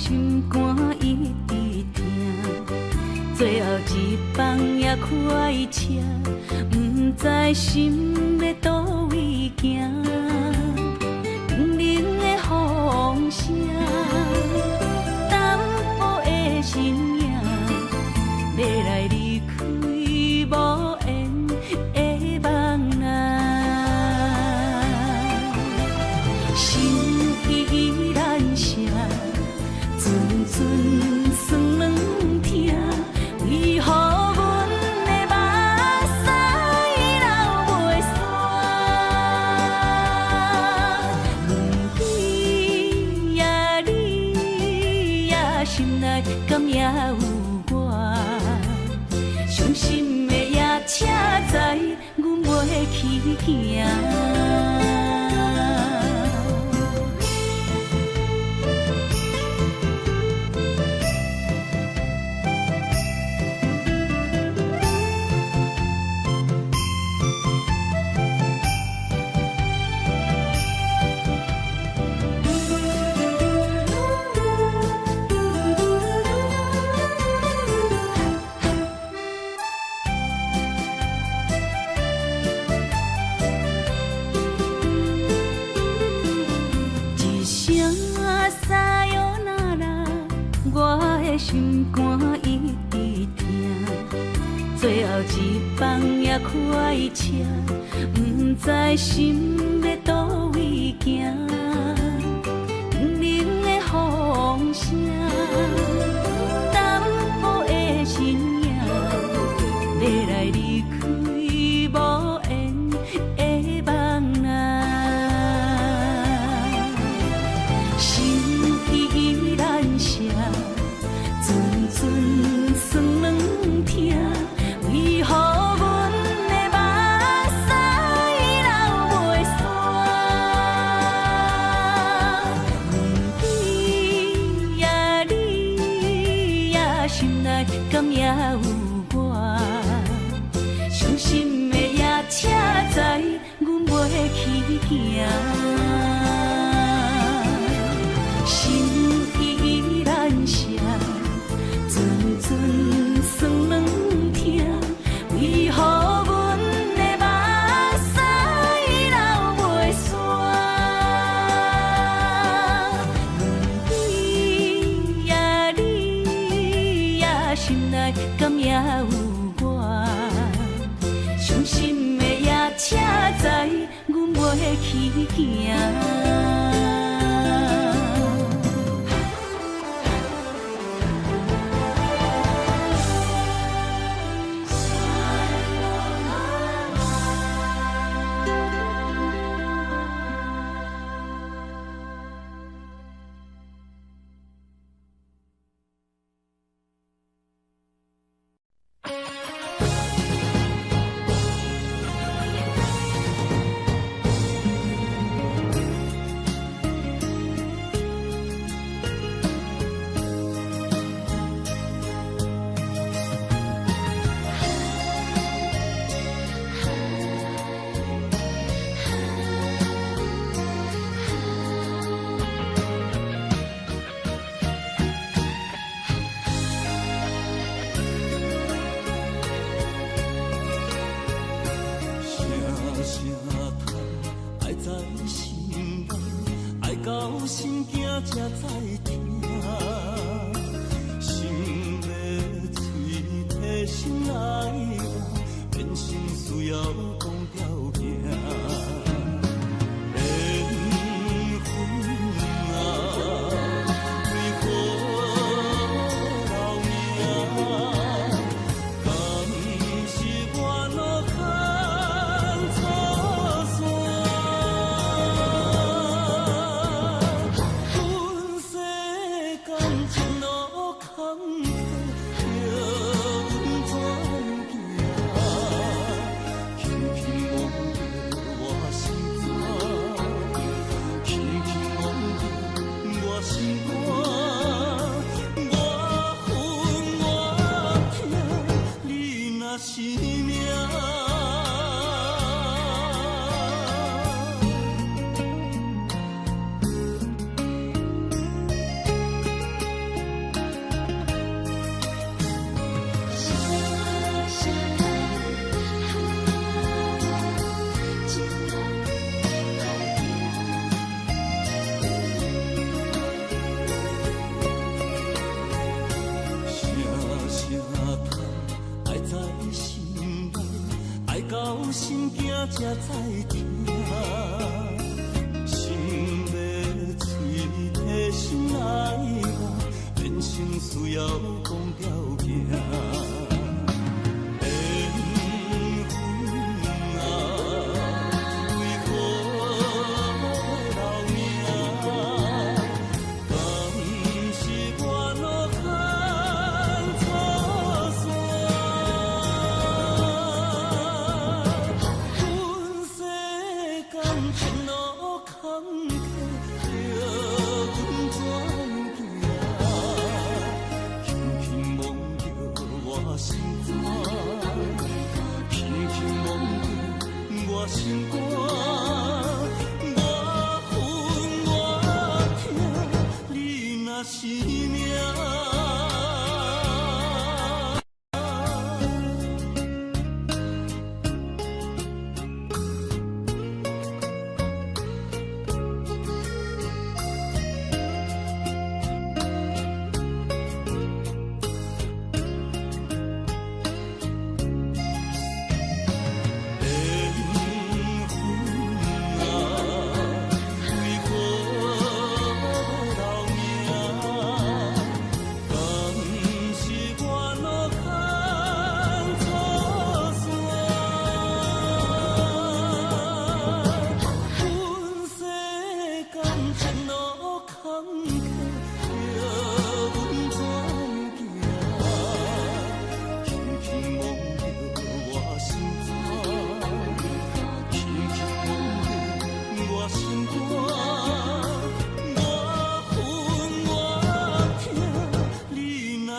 心肝一直疼，最后一棒也快车，不知心要倒位行。不明的风声，淡薄的身影，要来离开无缘的梦啊。心依然舍，阵阵酸软疼，为何阮的目屎流袂煞？问你呀，你呀，心内敢也有我？伤心的夜车载，阮袂去行。心肝一直疼，最后一棒也快车，不知心要倒位行。不明的风声，淡薄的身影，要来离开无缘的梦啊。心依然舍。阵酸软疼，为何阮的目屎流袂煞？问你呀，你呀，心内敢也有我？伤心的夜车载，阮袂去行。心依然舍。阵阵酸软疼，为何阮的目屎流袂煞？问你呀，你呀，心内敢也有我？伤心的夜车载，阮袂去行。心惊才知听，心要嘴替心爱人，变心需要讲条命。缘分啊，为何留命？敢是我路牵错线？是命。心内，爱到心惊才知疼。心要嘴提心内话，变成需要讲条件。心肝，我恨我痛，你若是命。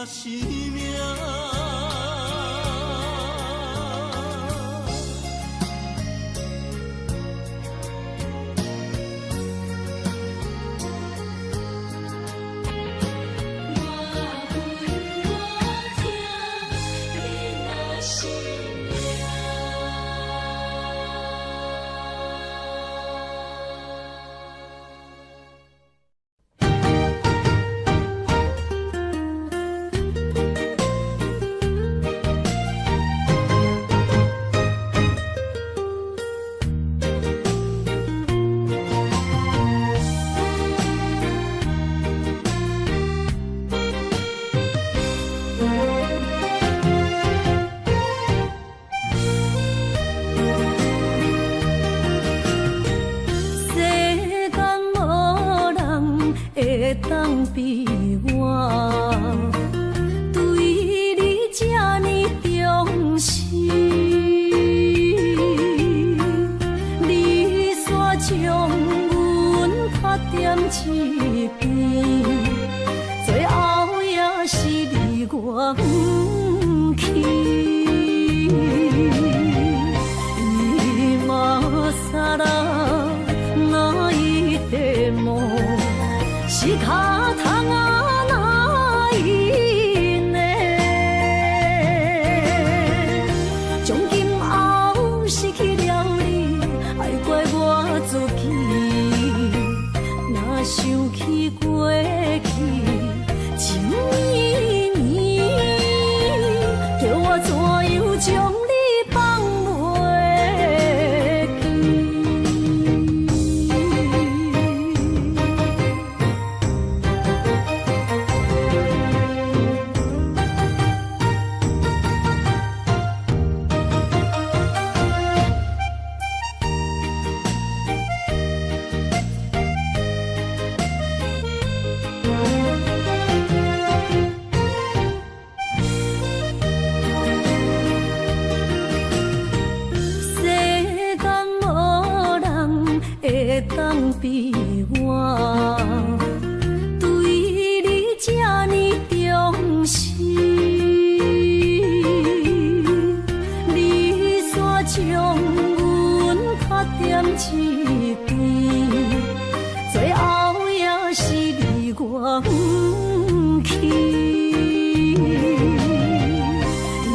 是命。当比我对你这呢重视，你煞将阮拍点一边，最后也是你我不去。今さら哪一点も仕方がないね。从今后失去了你，爱怪我自己。若想起过去情绵绵，叫我怎样将你放袂记？当比我对你这呢重视，你煞将阮拍点一边，最后也是你我不去。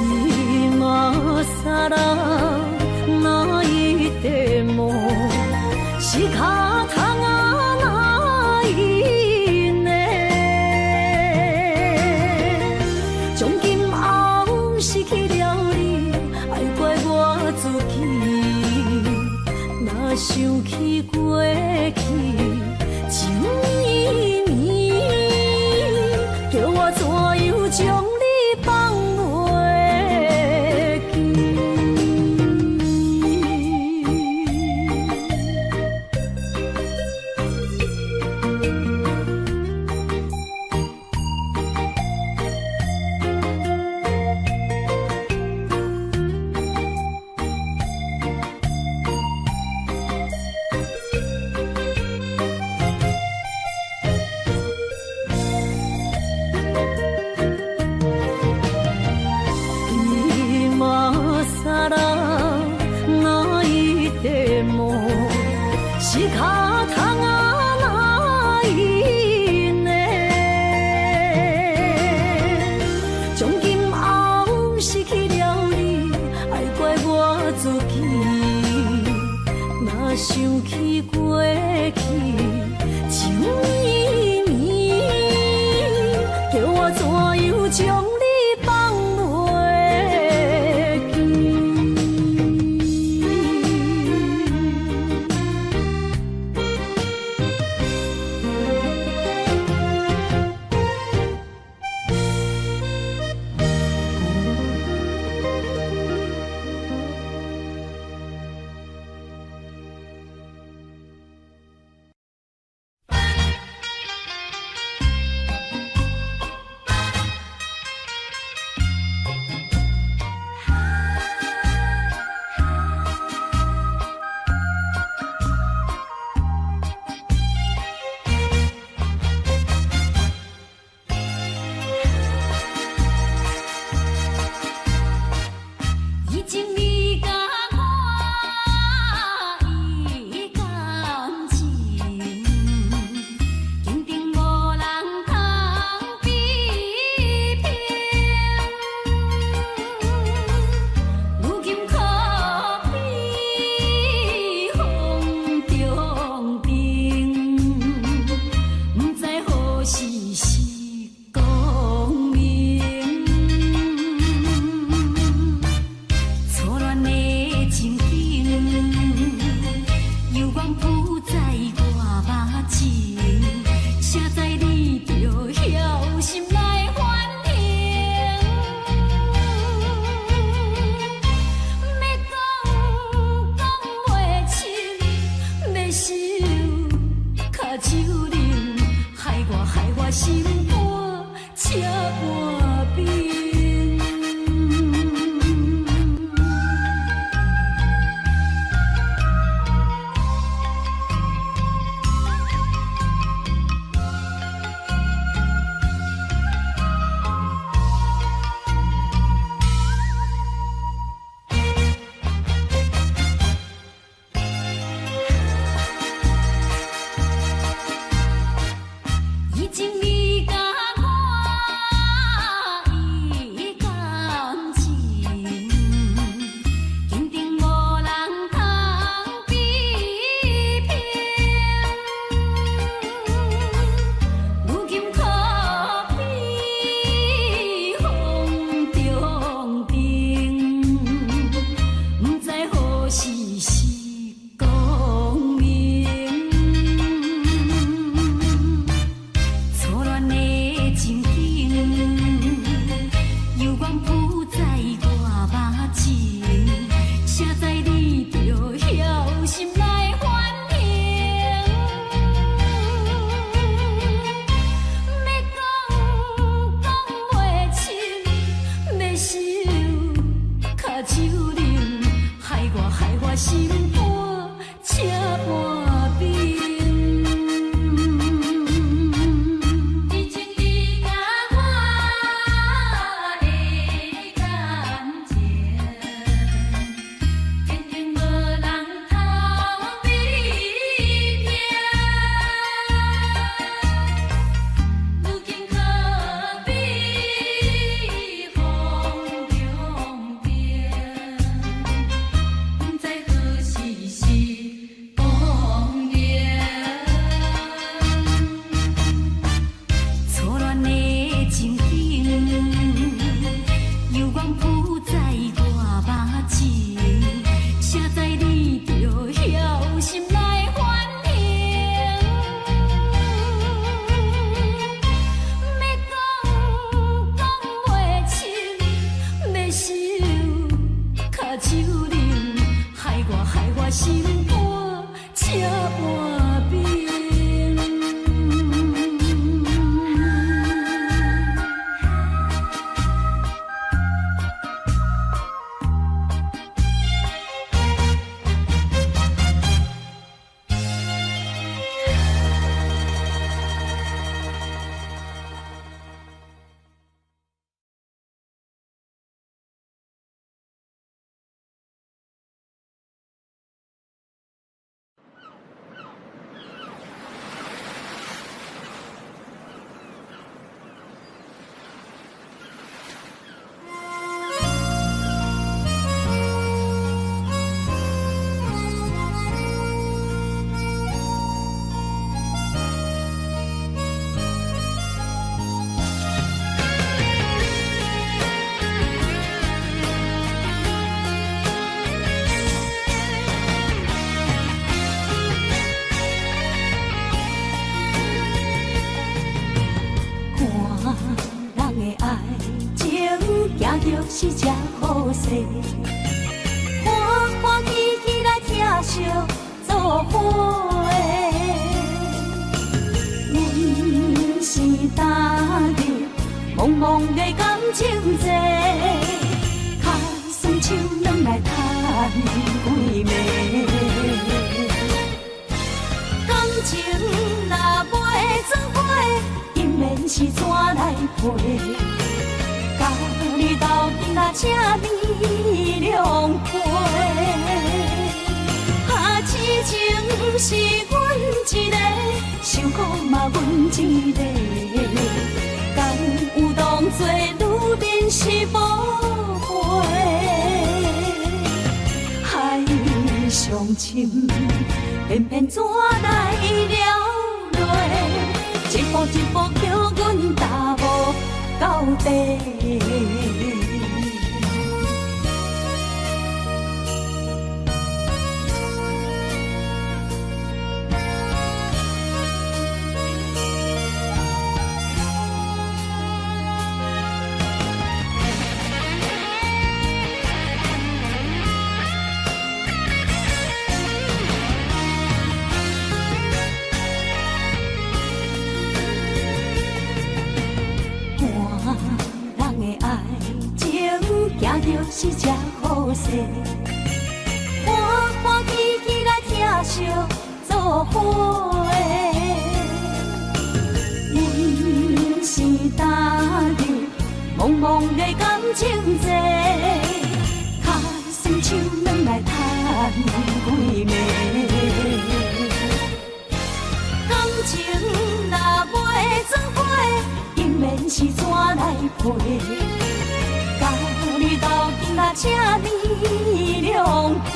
今さら哪一点も仕方が想起过去情绵绵，叫我怎样将你放袂记？是脚桶啊哪因呢？从今后失去了你，爱怪我自己。若想起过去情绵绵，叫我怎样将你放袂记？心肝车半边。已经你甲我依感情，坚定无人通比拼。如今可比风中灯，不知何时是光明。错乱的情景，犹原浮在我目前，谁知你就晓心来反省。要讲袂清，要想卡手冷，害我心肝车半边。可惜心肝车换面。是这好势，欢欢喜喜来听相作伙的。阮是踏入茫茫的感情债，脚酸手软来叹几暝。感情若袂做伙，因免是怎来陪？甲你斗阵啊，这呢凉皮，啊，痴情是阮一个，受苦嘛阮一个，敢有当作女人是无悔？海上深，偏偏怎来了落？一步一步叫阮踏无到底。是这好势，欢欢喜喜来听相作伙的。阮是踏入茫茫的感情债，脚酸手软来叹几暝。感情若袂做伙，因免是怎来陪？你斗阵啊，这呢凉皮，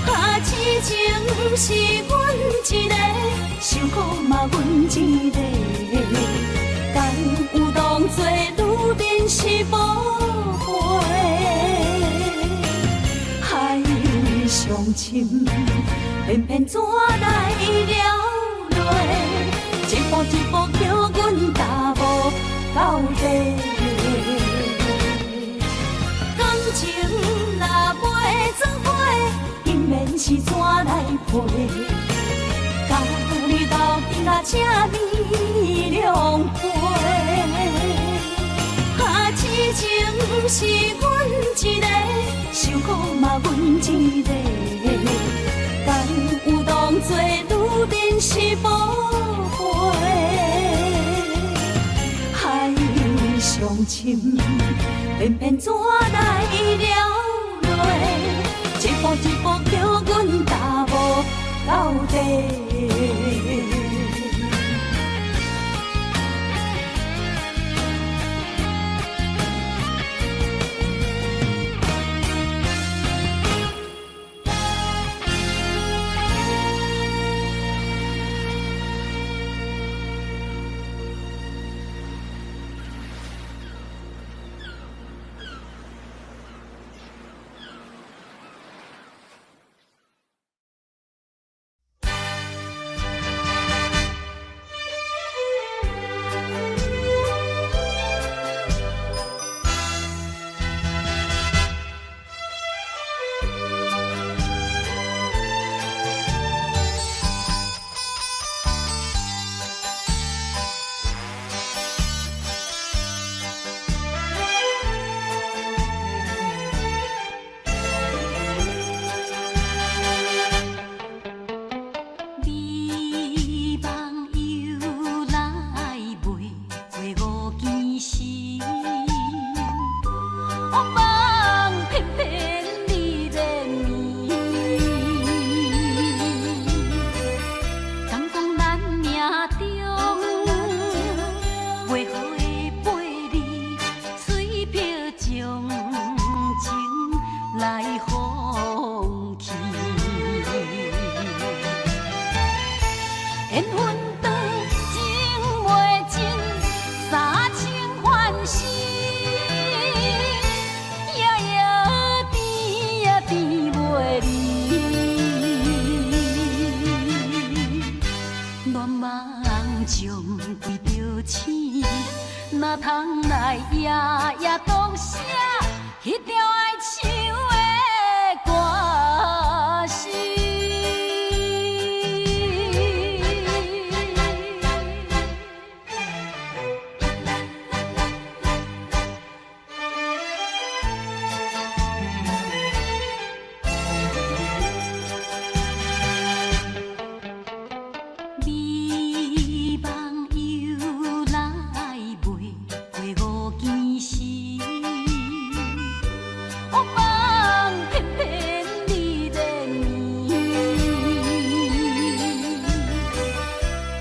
啊，痴情是阮一个，受苦嘛阮一个，敢有当作女人是无悔？海上深，偏偏怎来了落？一步一步叫阮踏无到底。感情若袂做伙，因免是怎来陪？甲你斗阵啊，这呢凉皮，啊，痴情是阮一个，受苦嘛阮一个，敢有当作女人是无悔？海上深，偏偏怎来了落？一步一步叫阮踏无到底。写迄条爱唱的歌词。美梦又来袂过5更时，黑梦偏偏你在眠。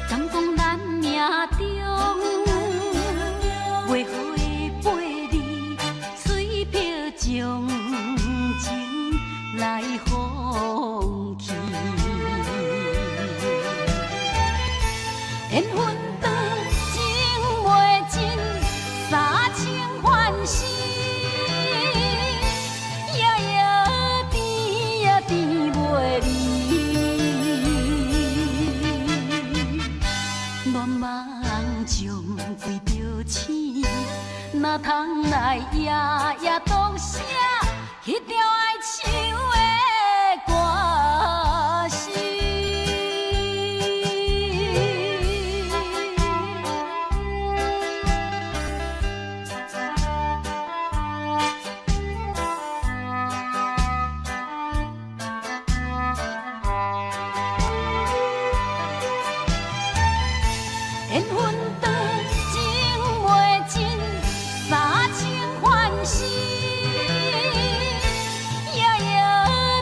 敢讲咱命中袂好的陪你，水漂将情来放弃。缘分长情袂尽，3情换死，夜夜甜也甜袂离。乱梦将规条星，哪通来夜夜当写迄条爱唱的歌词。缘分长情袂尽，3情换死，夜夜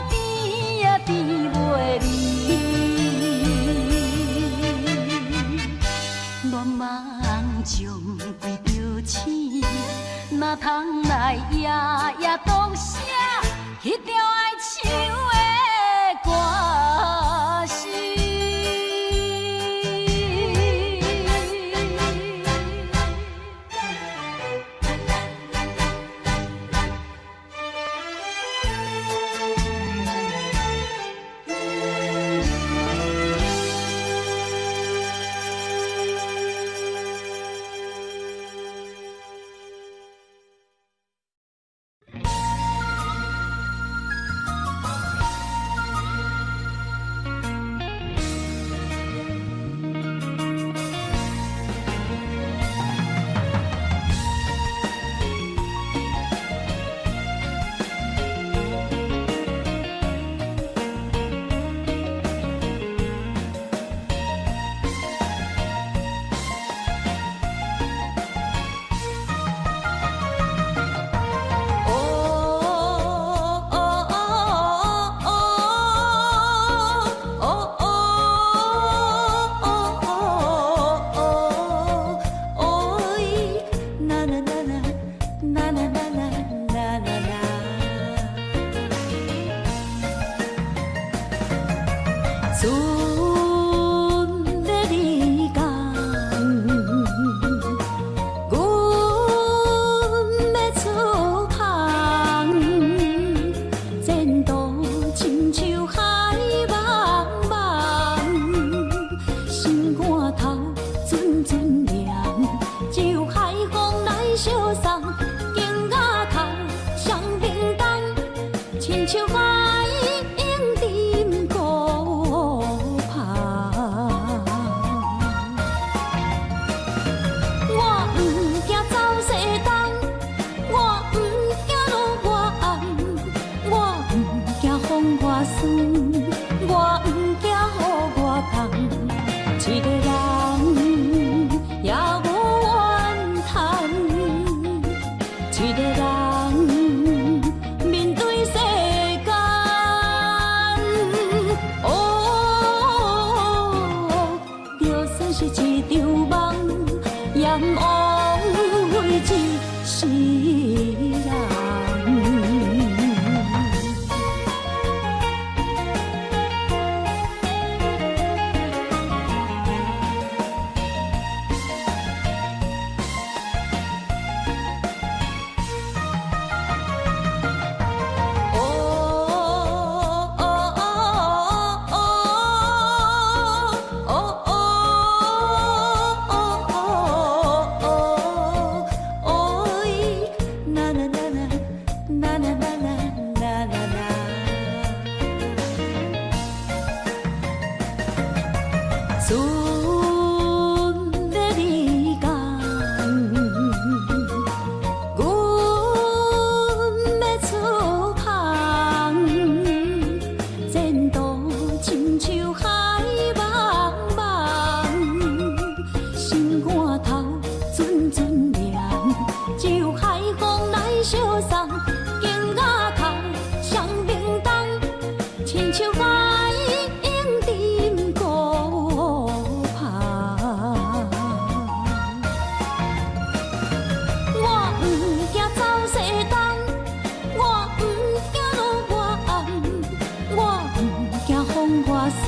甜也甜袂离。乱梦将规条星，哪通来夜夜当写迄条爱唱的歌词。一个人面对世间。像海涌沉孤帆。我不惊走西东，我不惊路外暗，我不惊风外酸，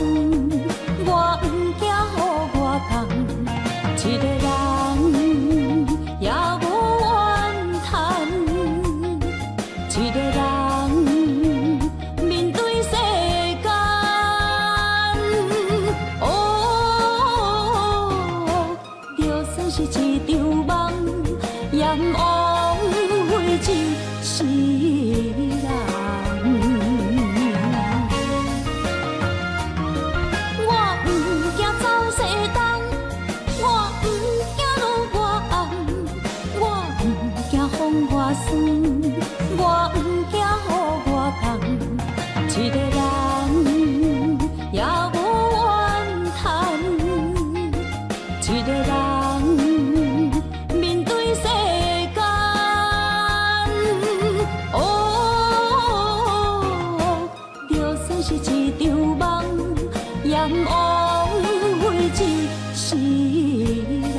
我不惊雨外重。一个人也无怨叹，一个人面对世间。哦，就算是一场梦，也不枉费一世人。我不惊走西东，我不惊路外暗，我不惊风外酸，我不惊雨外重。一个人也无怨叹，一个人面对世间。哦，就算是一场梦，也不枉费一世人。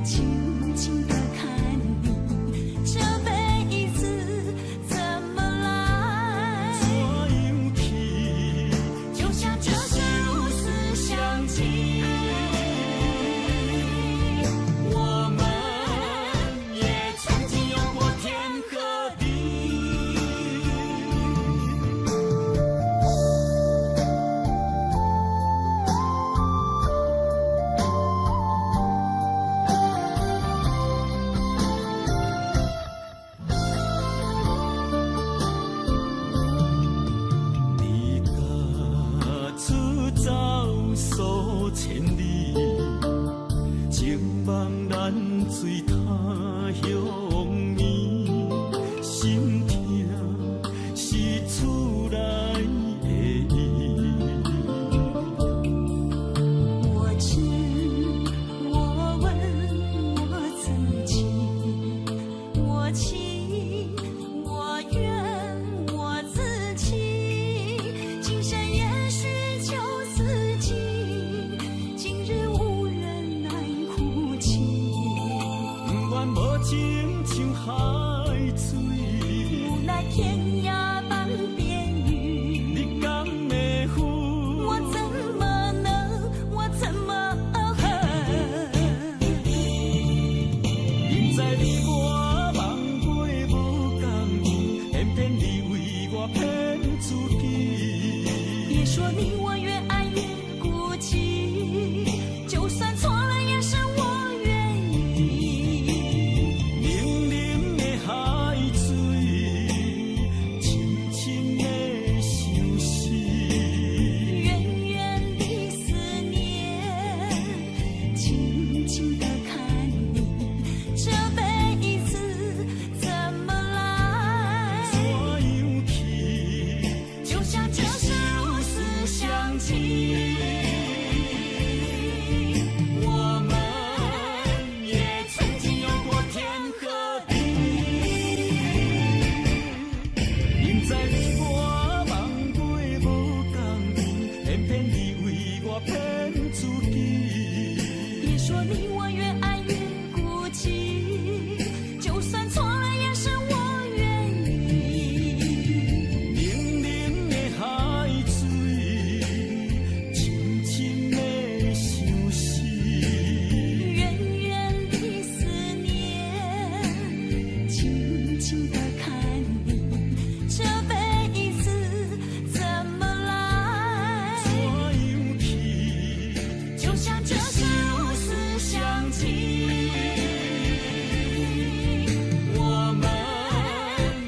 轻轻地看你，这杯情的看你，这辈子怎么来？错有天，就像这是如此相近。我们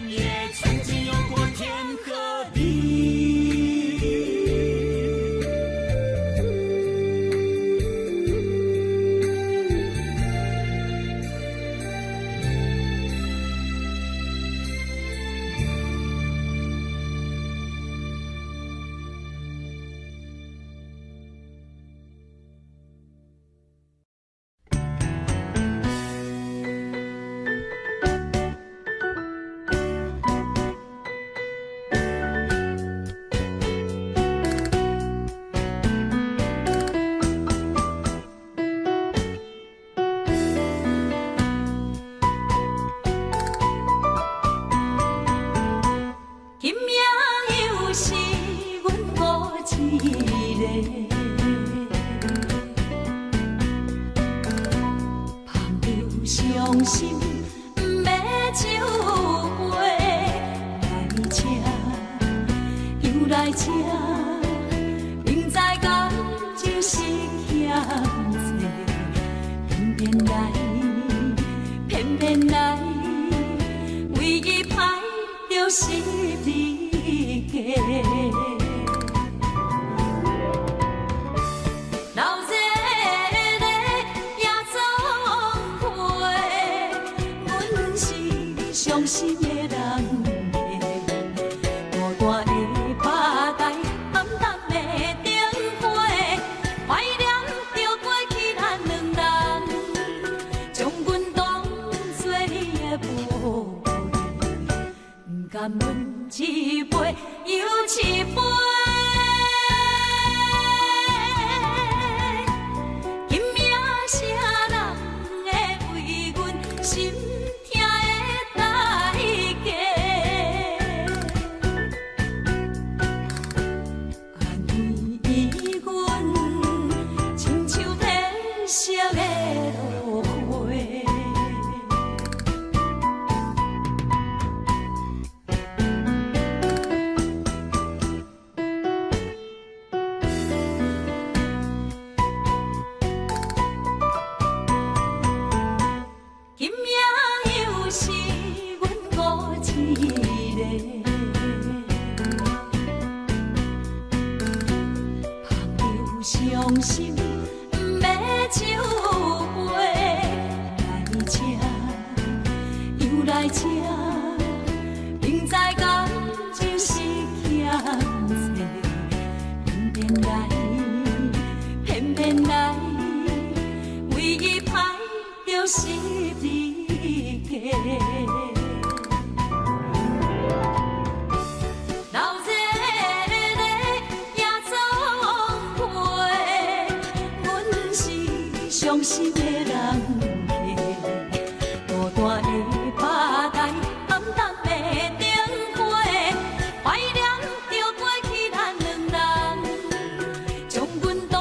也曾经有过天和地。今夜又是阮孤一个，捧着伤心不要酒杯，来吃又来吃，明知感情是欠债，偏偏来，偏偏来，唯一歹就是你家。老热热夜总会，阮是伤心的人大大的巴台，暗淡的灯花，怀念着过去咱两人，将阮当作你的宝贝，不甘阮一杯又一杯。今夜啥人会为阮心痛的代价？安慰阮，亲像褪色的落花。今夜又是阮孤一个，捧着伤心不要酒杯，来吃又来吃，明知感情是欠债，偏偏来，偏偏来，唯一歹就是你家。老热热夜总会，阮是伤心的人大大的巴台，暗淡的灯花，怀念着过去咱两人，将阮当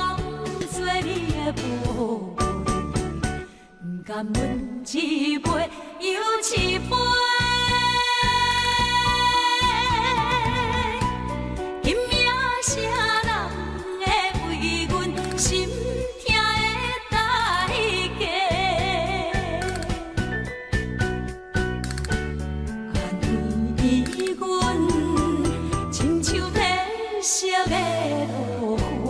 作你的宝贝，不甘阮一杯又一杯。今夜啥人会为阮心痛的代价？安慰阮，亲像褪色的落花。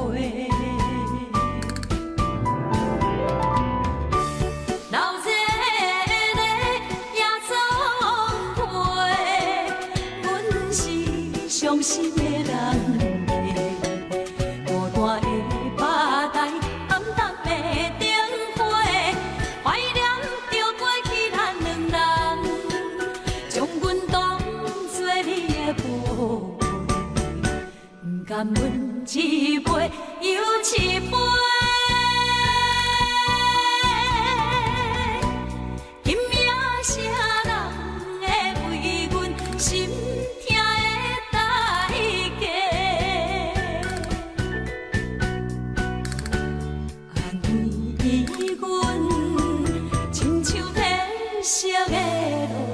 老热热夜总会，阮是伤心的人大大的巴台，暗淡的灯花，怀念着过去咱两人，将阮当作你的宝贝，不甘阮一杯又一杯。今夜啥人会为阮心痛的代价？安慰阮，亲像褪色的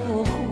落花。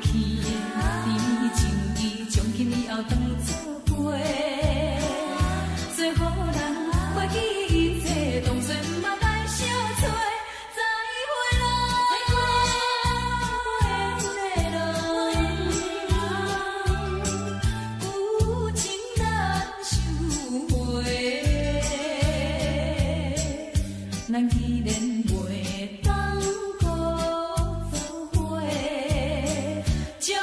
去的，甜情意从今以后当作陪，做好人袂记一切，当作毋捌来相找。再会咯，有情难收回。咱既然袂当搁做伙，将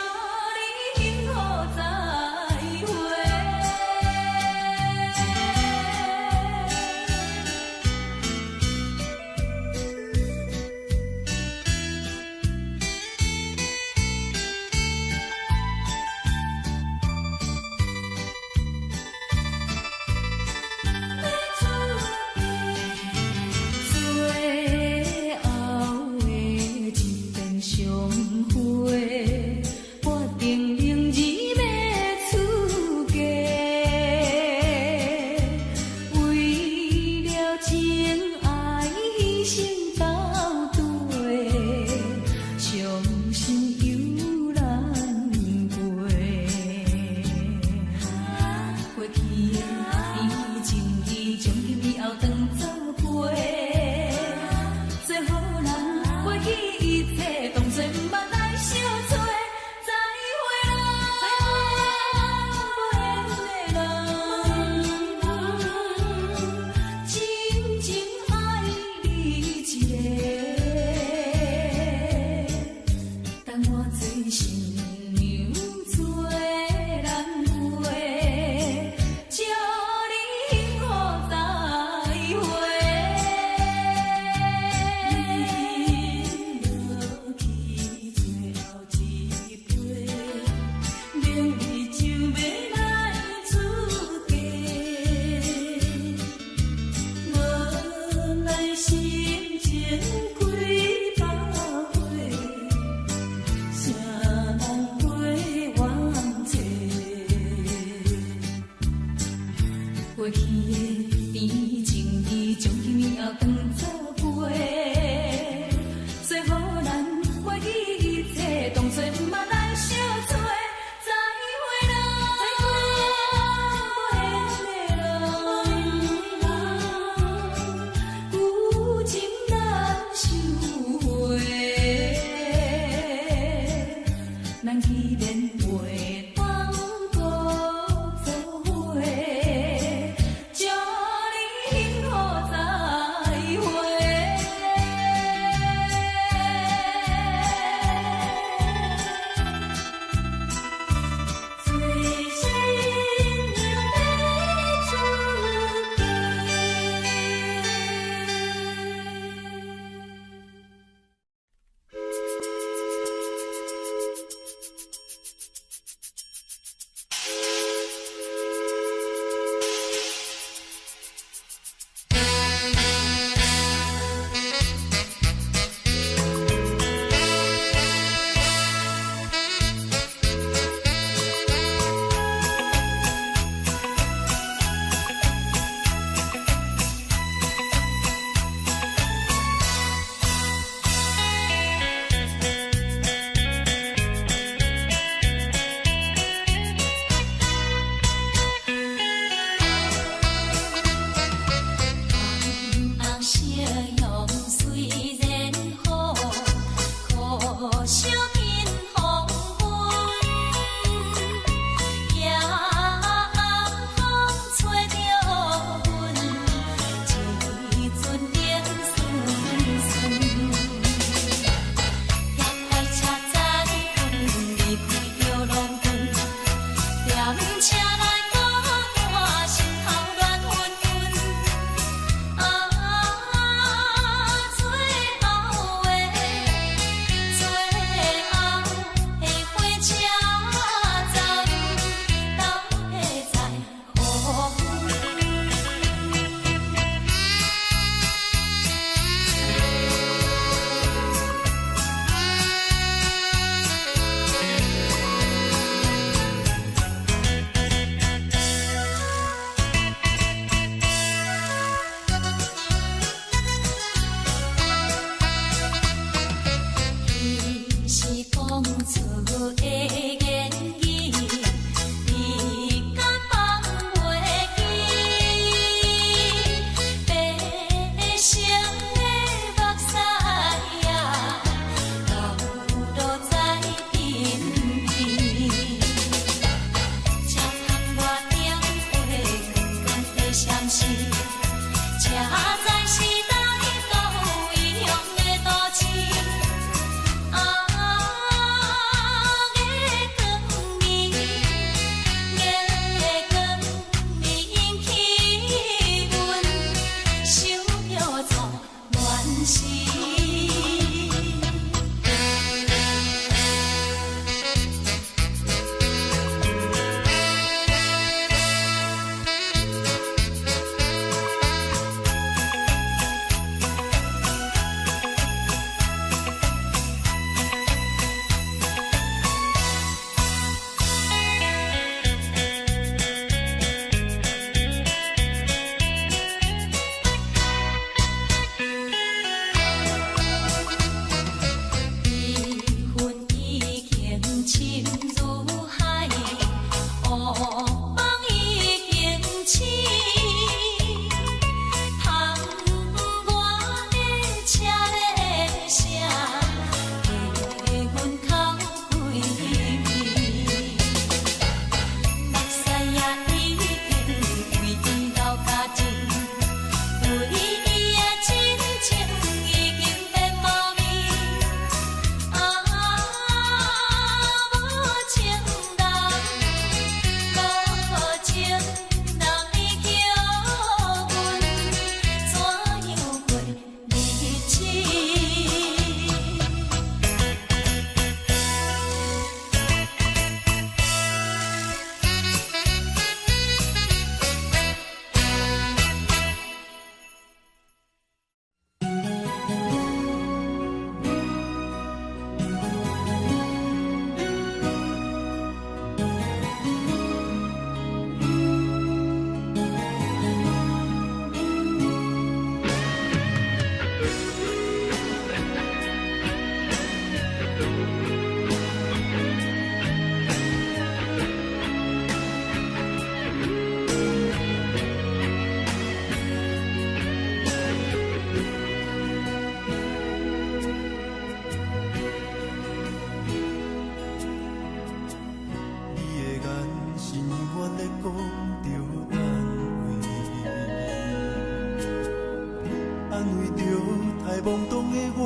懵懂的我，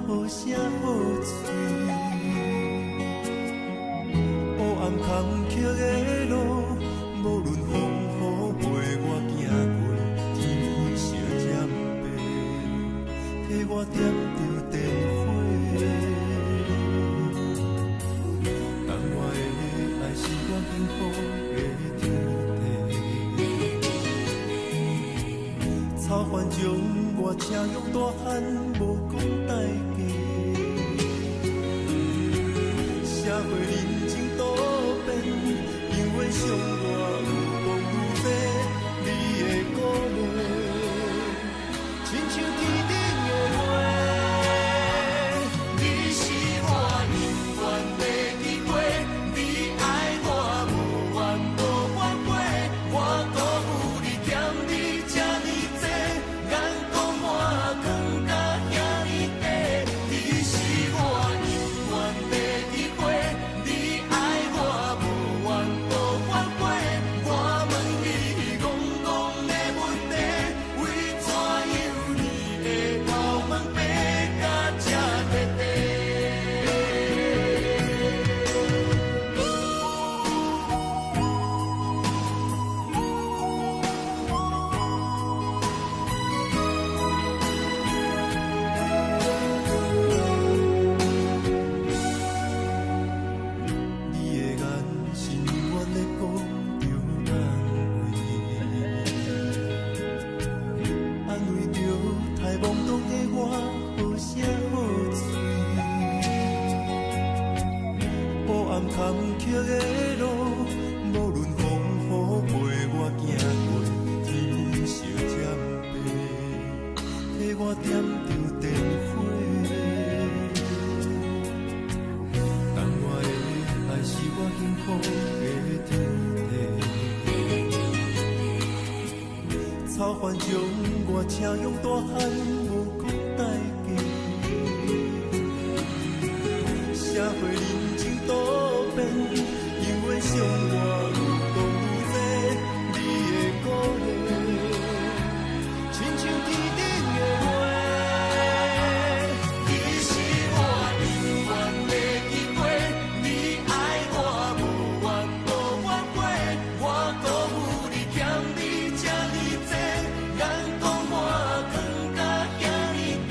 好声好嘴。黑暗坎坷的路，无论风雨陪我行过，天昏烧渐白，替我点着灯火。当我的爱是我幸福的天地，草原将我请用大汉，无讲代价。社会人情多变，因为伤我有讲有多，你的鼓励，亲像天顶的花。你是我永远的机会，你爱我无怨无反悔，我辜负你欠你这呢多，眼光满光甲遐呢短。你是我永远的机会，你爱我无怨无反悔，我问你戆戆的问题，为怎样你的头毛白甲这短短？你的眼是永远在讲着安慰着太懵懂的我，好声好嘴。黑暗坎坷的路，无论风雨陪我行过，天昏烧渐白，替我点着灯火。当我的爱是我幸福的天地，草原将我请用大汉，无讲代价。社会人情多变，因为伤我有讲有多，你的鼓励，亲像天顶的花。你是我永远的机会，你爱我无怨无反悔，我辜负你欠你这呢多，眼光满光甲遐呢短。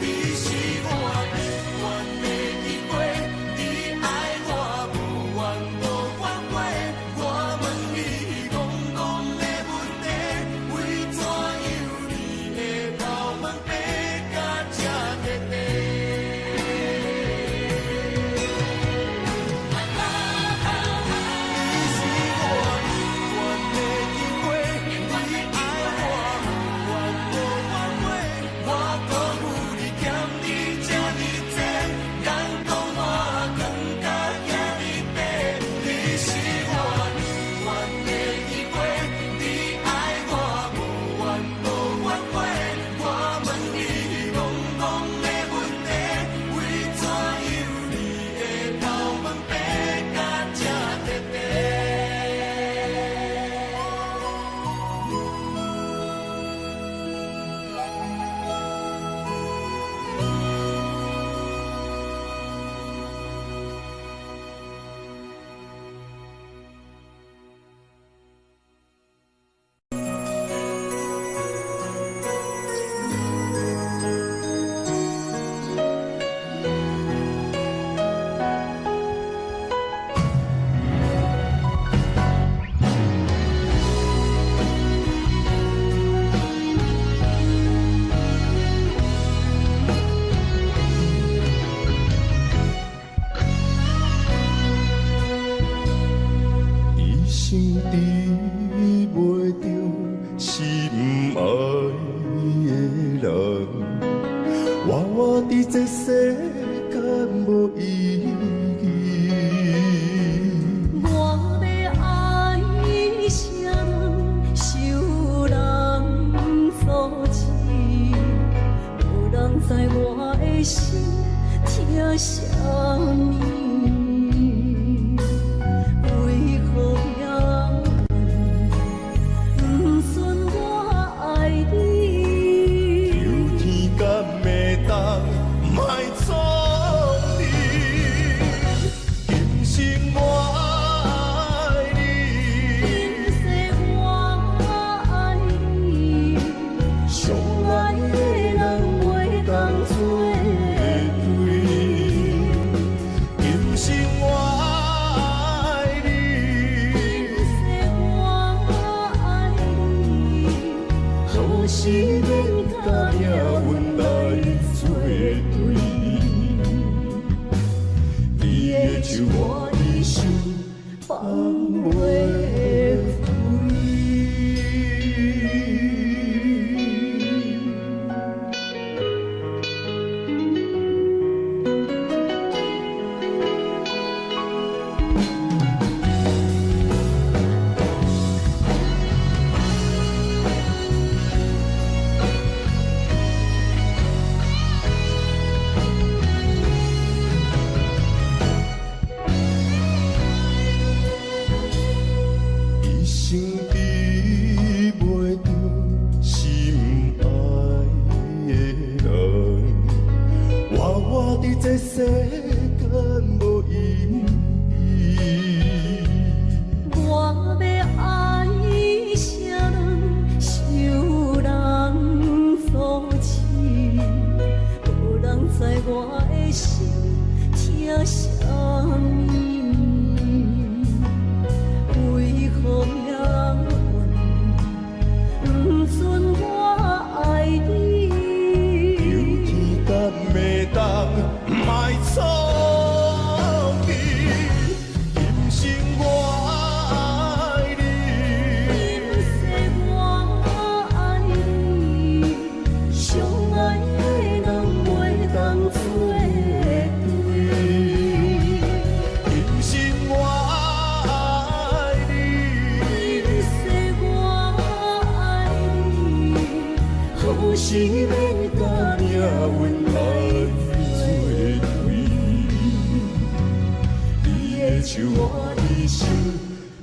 你是我永远的机会，你爱我无怨无反悔，我问你戆戆的问题，为怎样你的头毛白甲这短短？你是我永远的机会，你爱我无怨无反悔，我辜负你欠你这呢多，眼光满光甲遐呢短。你是我永远的机会，你爱我无怨无反悔，我问你戆戆的问题，为怎样你的头毛白甲这短短？一生治袂着心爱的人，活伫这世间无意义。我要爱啥人，受人所欺，无人知我的心疼啥物。为何要不算我爱你？有天敢会放袂开。这世间无意义，我要爱谁人，受人所刺，无人知我的心疼啥物，为何命运不准我爱你？有天干袂当。卖错去，今生我爱你，今世我爱你，相爱的人袂当做对。今生我爱你，今世我爱你，好是免甲命运来。手我的心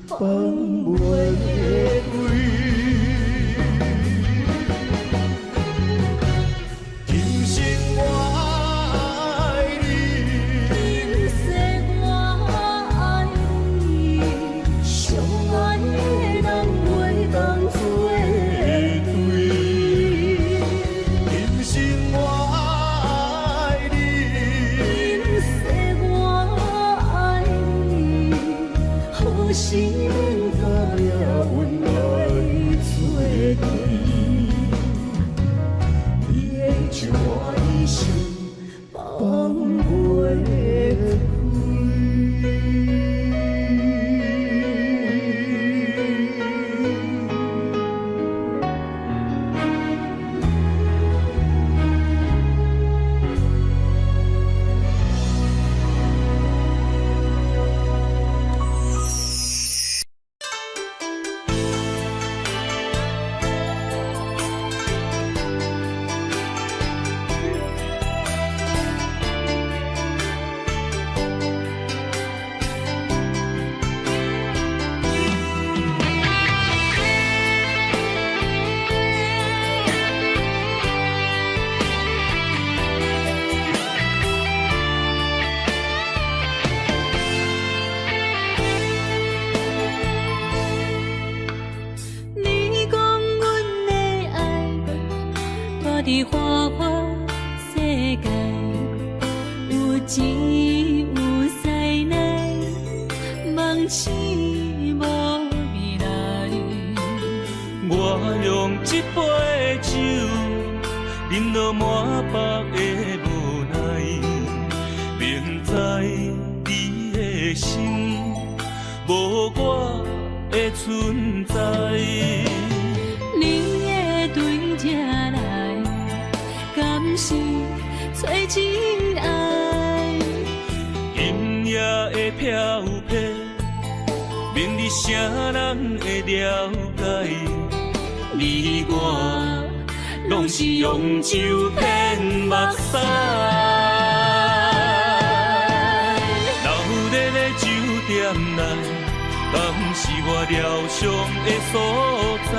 放袂开，今生我爱你，今世我爱你，相爱的人袂当做对。今生我爱你，今世我爱你。好是免甲命运来作对，你的手我的心放袂开。伫花花世界，有钱有灾难，梦醒无未来。我用一杯酒，饮落满腹的无奈，明知你的心无我的存在。你的对这来，敢是找真爱？今夜的飘泊，明日啥人会了解？你我拢是用酒骗目屎，流热的酒店内，敢是我疗伤的所在？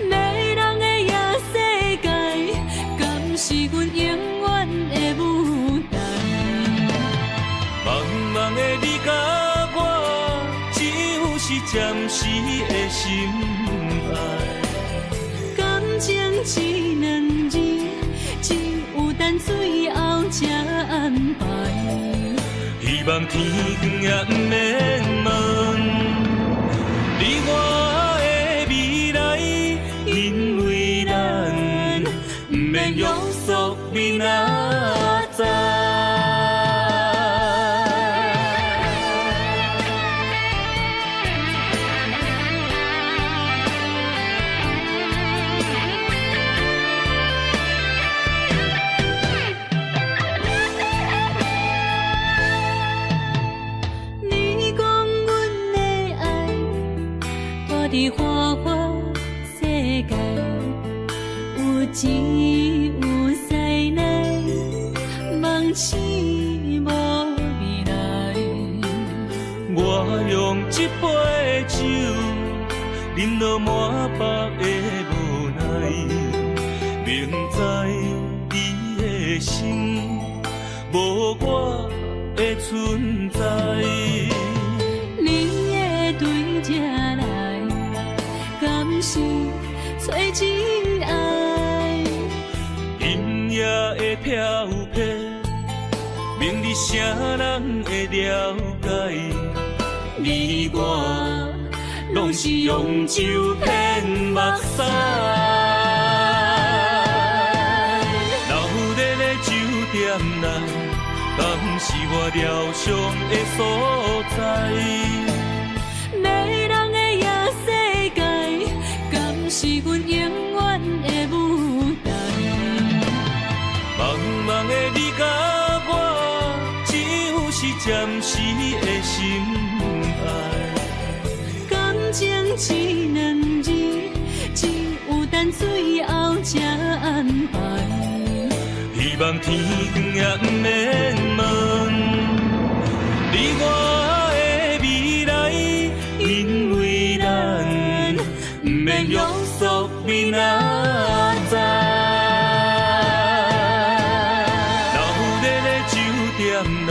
迷人的夜世界，敢是阮永远的舞台？茫茫的你甲我，只有是暂时的心爱。感情只两字，只有等最后才安排。希望天光也不免问，你我的未来，因为咱不免约束明仔载。伫花花世界，有钱有西来，梦醒无未来。我用一杯酒，饮落满腹的无奈，明知伊的心无我的存在。你的对这来，敢是找真爱？音乐的飘飘，明日谁人会了解？你我拢是用酒骗目屎，留在咧酒店内，敢是我疗伤的所在？迷人的夜世界，敢是阮永远的舞台？茫茫的你甲我，只有是暂时的心爱。感情只两字，只有等最后才安排。希望天光也不免问，你我的未来，因为咱不免约束明仔载。留在咧酒店内，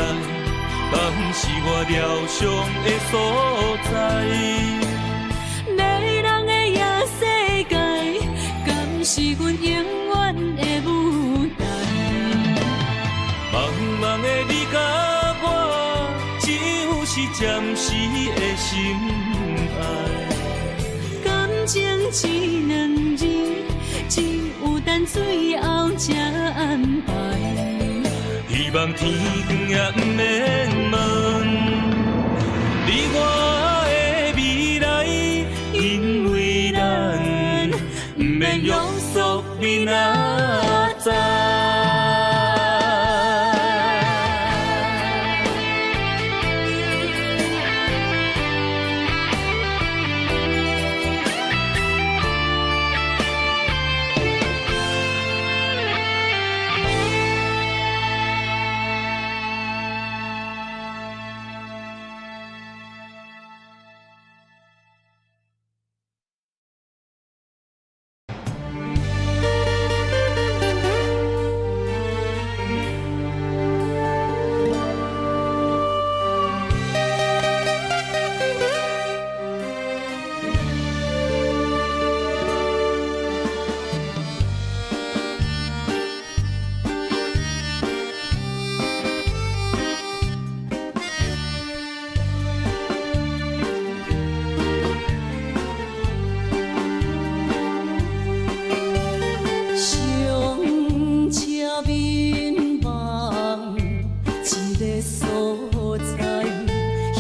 敢是我疗伤的所在？迷人的夜世界，敢是阮永远的舞台？茫茫的你甲我，只有是暂时的心爱。感情只两字，只有等最后才安排。希望天光也不免问，你我的未来，因为咱不免约束明仔载。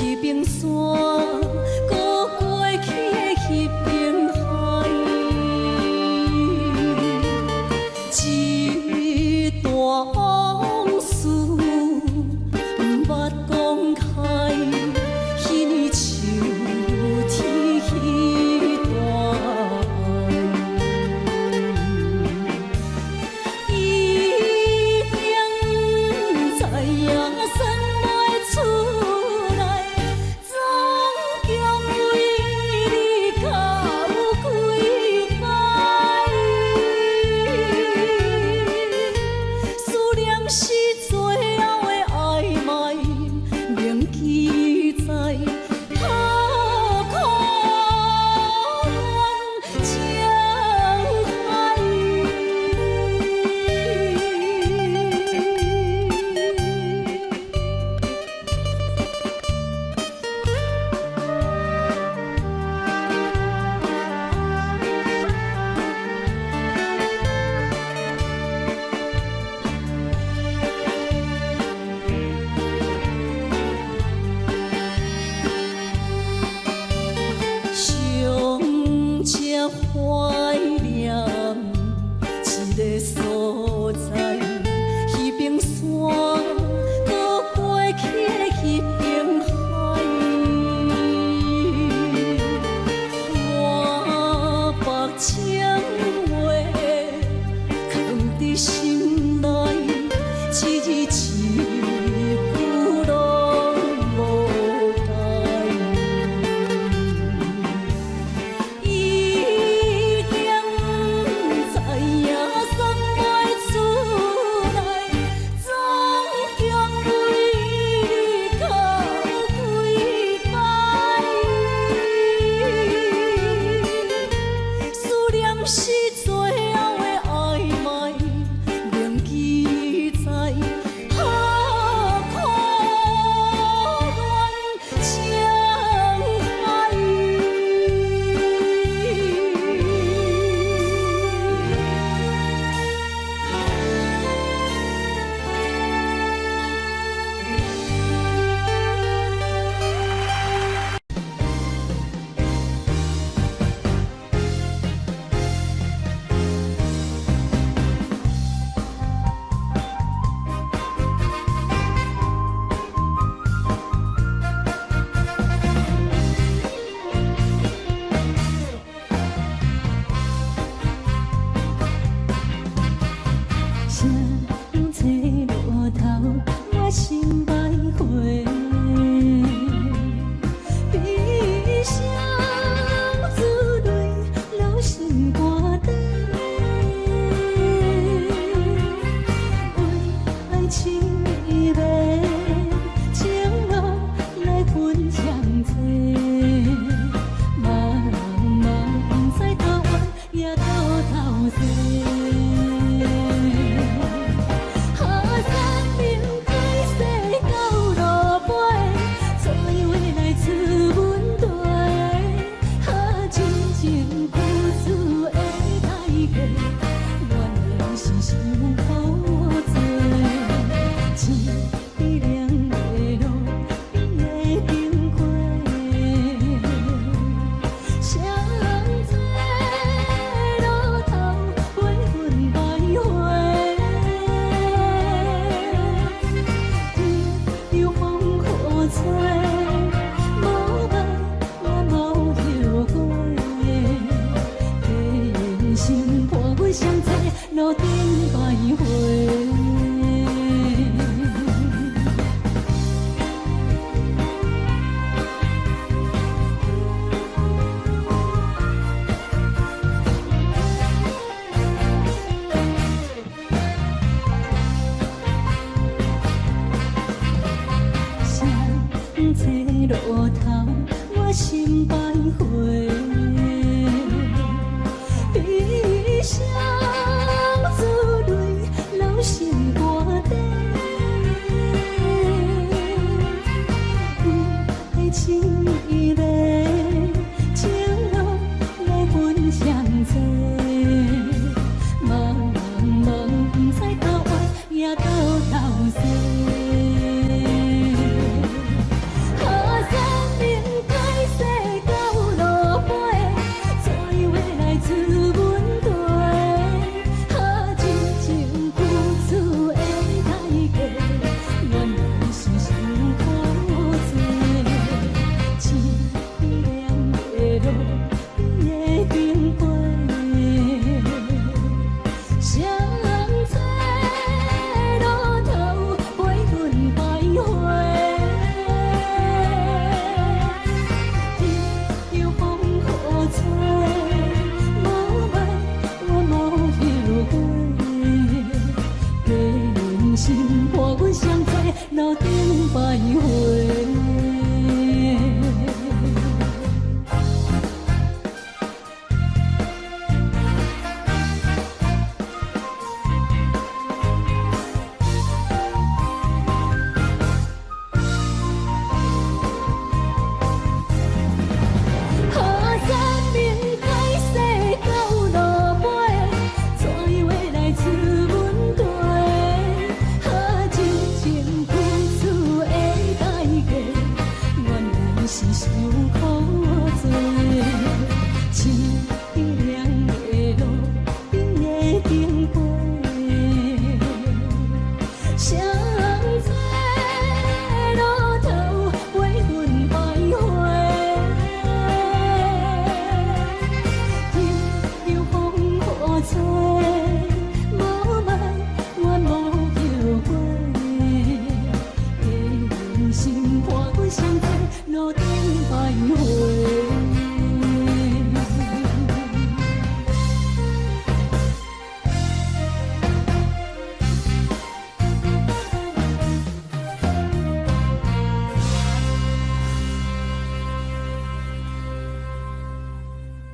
一定知影，山袂找，无爱我无后悔。人生伴阮相济，路顶徘徊。相册路头，我心徘徊，悲伤自泪流心肝底，为情意泪，情路来分相济，茫茫不知到爱也到头西。路顶徘徊。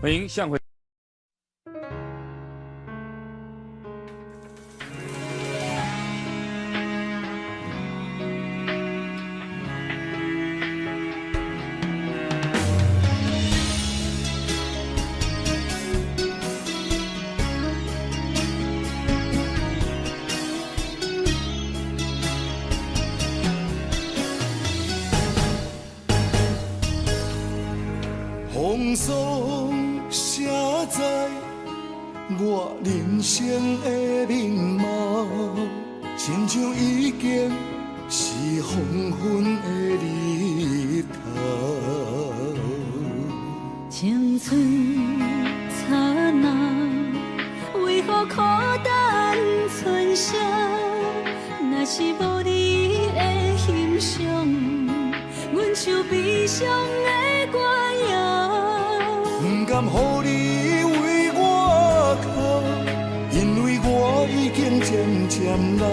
欢迎向回。风霜写在我人生的面貌，亲像已经是黄昏的日头。青春刹那，为何孤单存剩？若是无你的欣赏，阮像悲伤的歌谣。不甘予你为我哭，因为我已经渐渐老。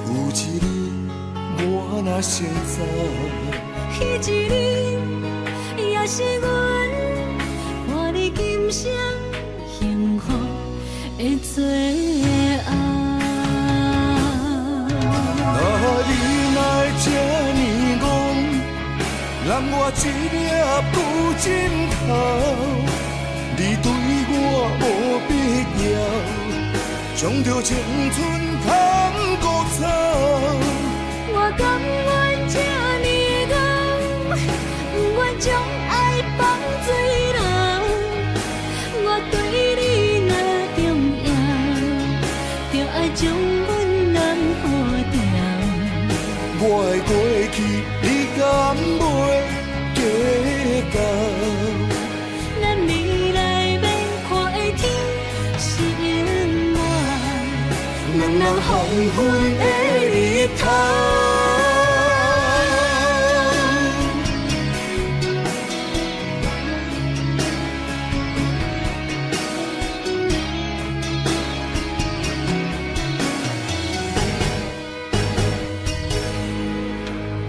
有一日我若先走，彼一日也是阮伴你今生幸福的最后。那你哪会这呢戆？让我一粒不尽头，你对我无必要，将着青春通割草。我甘愿这呢戆，不愿将爱放水流。我对你若重要，就爱将阮人付掉。我的过去。敢袂计较？咱未来免看的天是永远，两人黄昏的日头。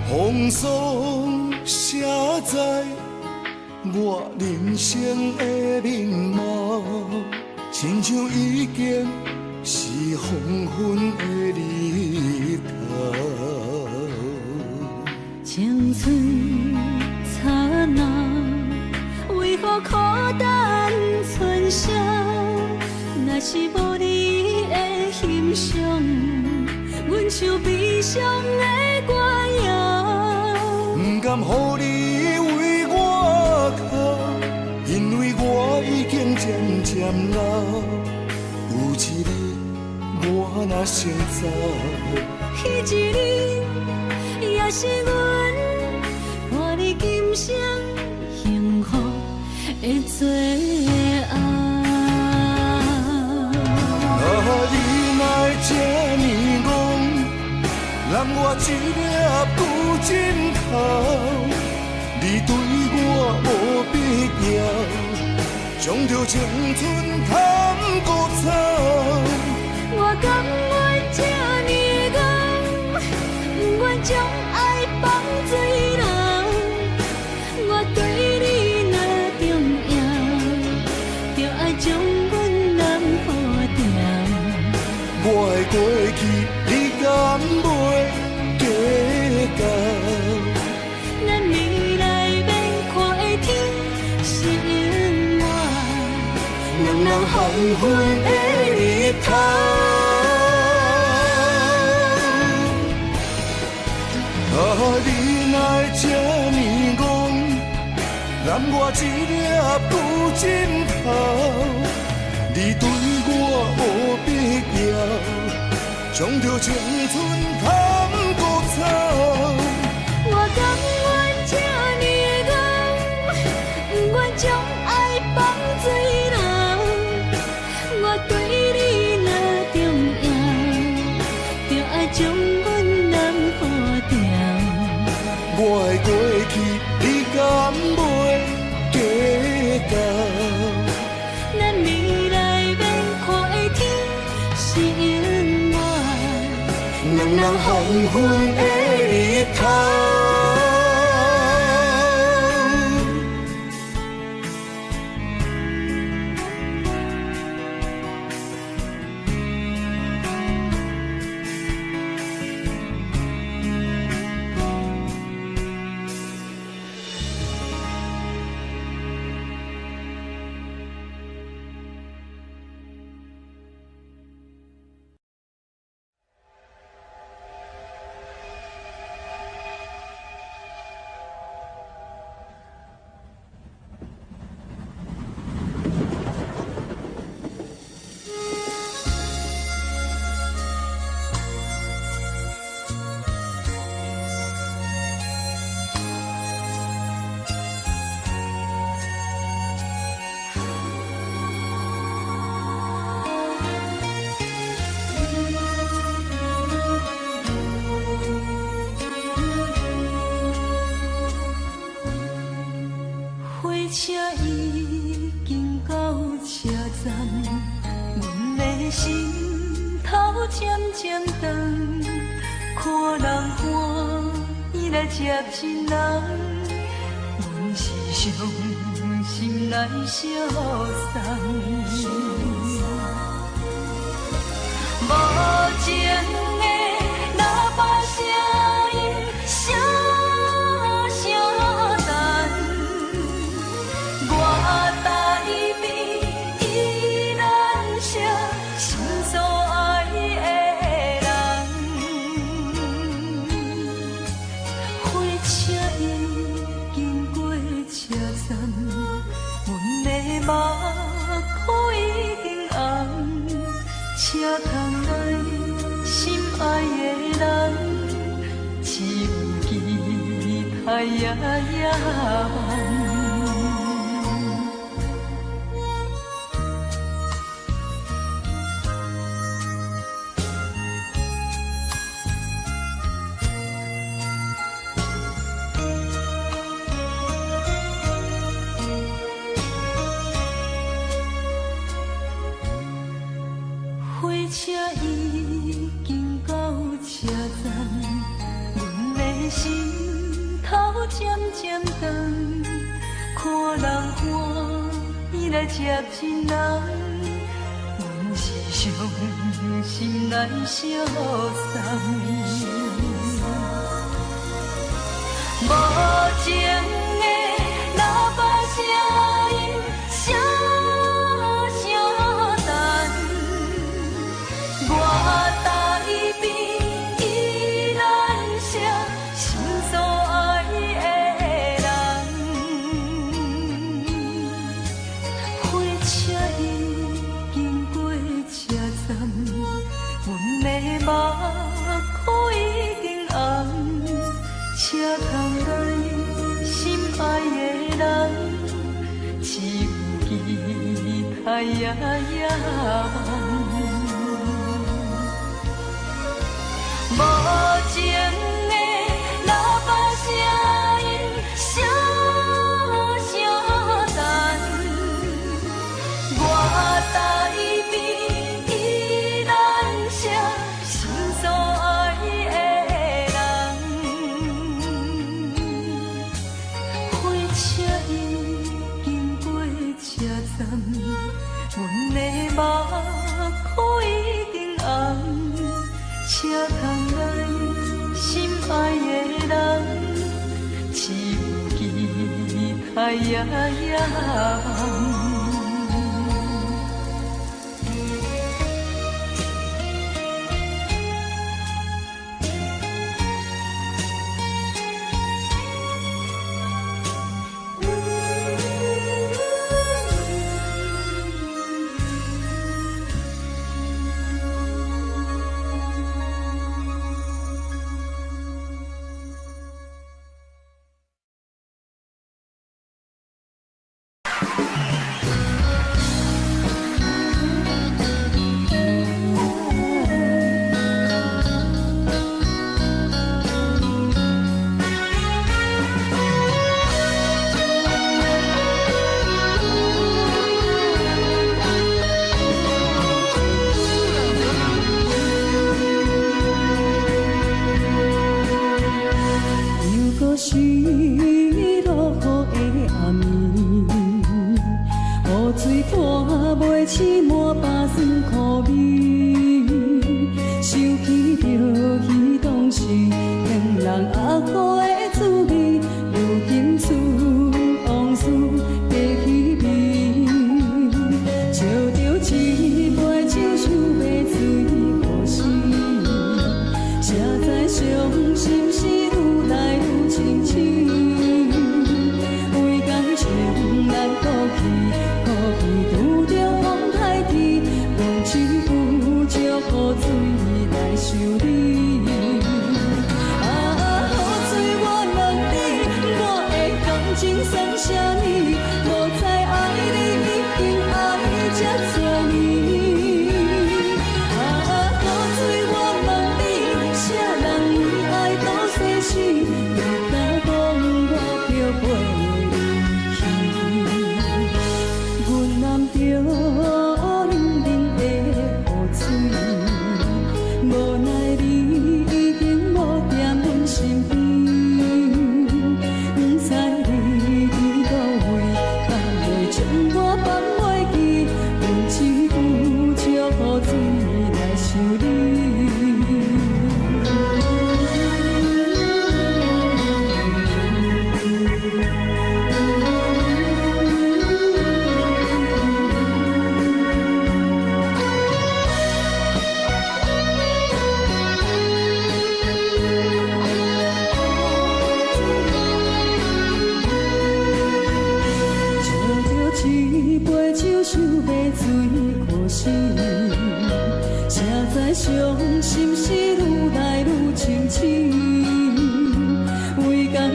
风霜写在我人生的面貌，亲像已经是黄昏的日头。青春刹那，为何孤单春宵？若是无你的欣赏，阮像悲伤的歌谣。不甘予你为我哭，因为我已经渐渐老。有一日我若先走，彼一日也是阮伴你今生幸福的最后。你若这呢戆，揽我一粒旧枕头，你对我无必要，将着青春贪古草。我甘愿这呢戆，不愿将爱放水流。我对你若重要，就爱将阮男好掉。我的过去，你敢袂计较？咱未来免看的天是永远，两人黄昏的日头。你若这呢戆，揽我一粒旧枕头，你对我无必要，将着青春贪古草。我甘愿这呢戆，不愿将爱放水流。我对你若重要，就爱将阮男好掉。我的过去，你敢袂计较？咱未来免看的天是永远，两人黄昏的日头。车已经到车站，阮的心头渐渐重，看人欢喜来接亲人，阮是伤心来消送。无情的喇叭声音，声声淡。我台边依然写心所爱的人，火车已经过车站，阮的目眶已经红，车窗内心。海呀呀望。火车已经到车站，阮的心头渐渐长，看人欢喜来接亲人，阮是伤心来相送。无情的喇叭声音声声淡，我台边依然写心所爱的人。火车已经过车站，阮的目眶已经红，车窗内心爱的人，只有期待呀呀望。无情的喇叭声音声声淡，我台边依然写心所爱的人。火车已经过车站，阮的目眶已经红，车窗内心爱的人，只有期待呀呀望。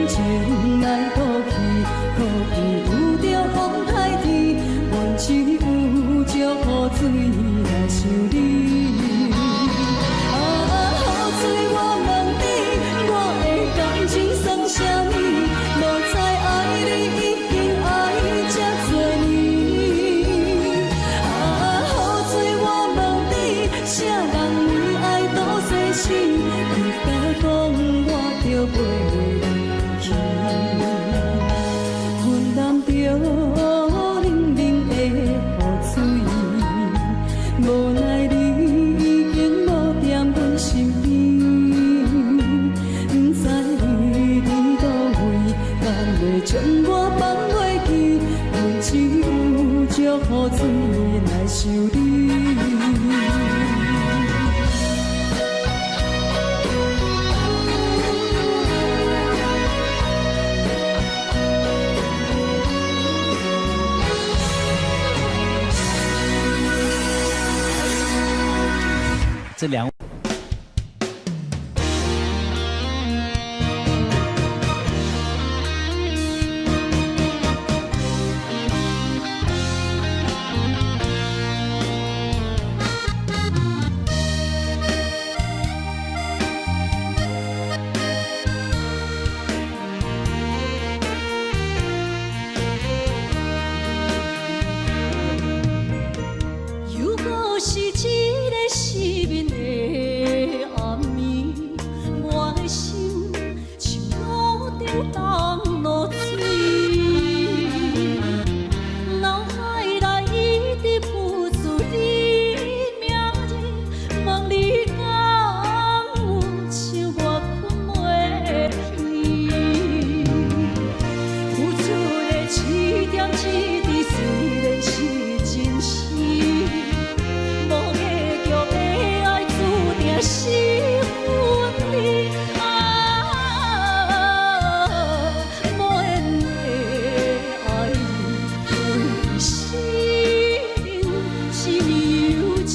情来倒去，可有有着风台天，阮只有祝雨水来想你。雨水我问你，我的感情算啥物？无知爱你已经爱这多年。雨水我问你，啥人为爱赌生死？你敢讲我着袂离去？阮淋着冷冷的雨水，无奈你已经无踮阮身边，不知你伫倒位，敢会将我放袂记？阮只有祝雨水来想你。这两。如果是一个失眠的暗暝，我的心像路中东落水，脑海内一直浮出你名字，望你敢有像我困袂去，付出的一点一滴虽然是真实。无结局的爱，注定是分离。无缘的爱，为心是有情。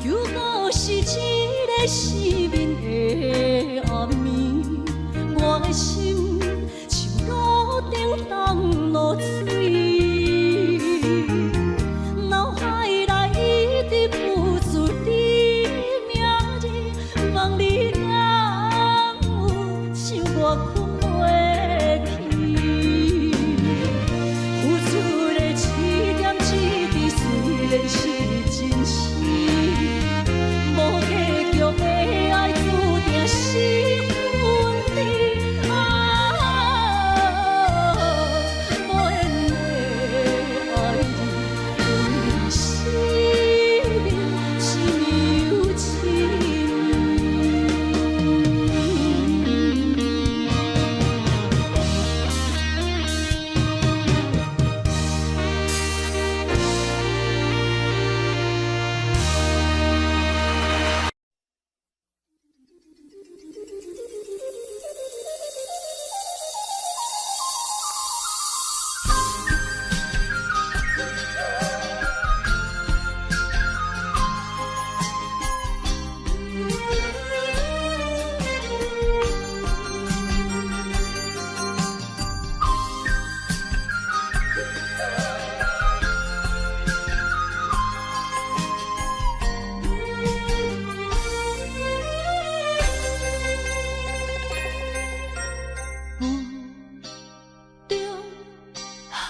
如果是一个失眠的暗暝，我的心像路中东落水，脑海内一直浮出你名字，望你敢有像我困袂去，付出的一点一滴虽然是真实。无结局的爱，注定是分离。无缘的爱，为生命是有情。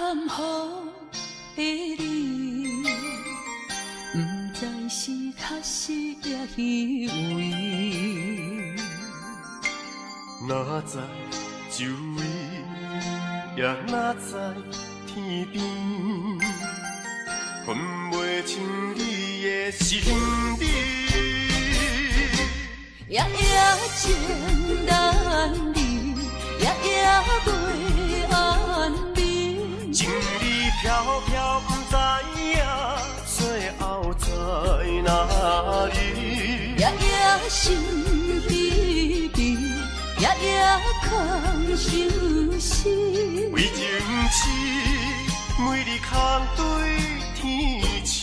含雨的你，不知是确实也虚伪。哪知周围，也哪知天边，分袂清你的心理。夜夜情难离，夜夜袂安眠。心稀微，夜夜空相思。为情痴，每日空对天星。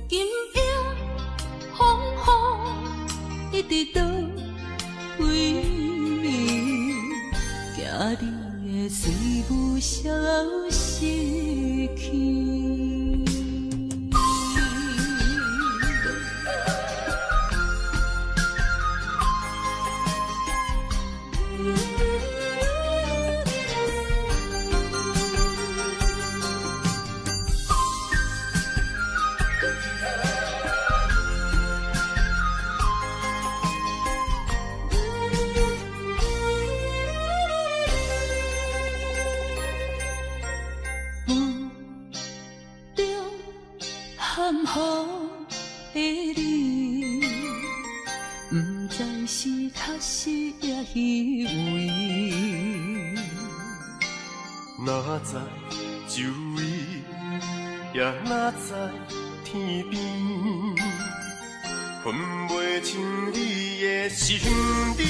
今夜风雨一直倒位，惊你的随舞消失去。哪知周围，也哪知天边，分袂清你的心理。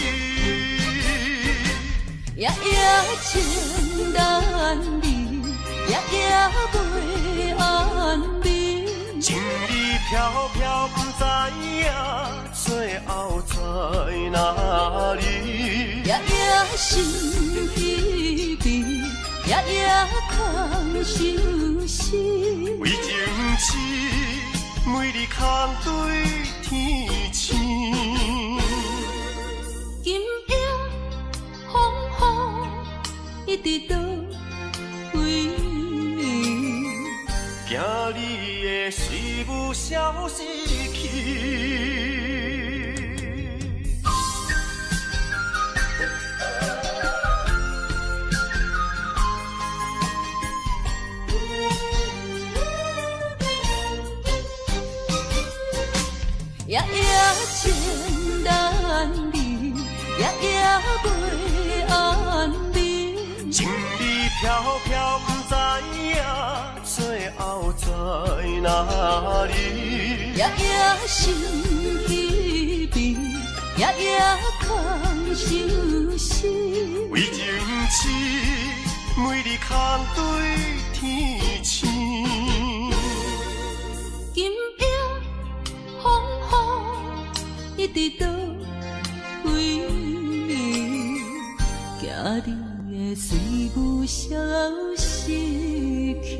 夜夜情难离，夜夜袂安眠。情意飘飘，不知影最后在哪里。夜夜心稀微，夜夜空相思。为情痴，每日空对天星。今夜风雨一直倒位，惊你的随舞消失去。夜夜情难离，夜夜袂安眠。情意飘飘，不知影最后在哪里。夜夜心稀微，夜夜空相思。为情痴，每日空对天星。今夜风雨一直倒位，惊你的随舞消失去。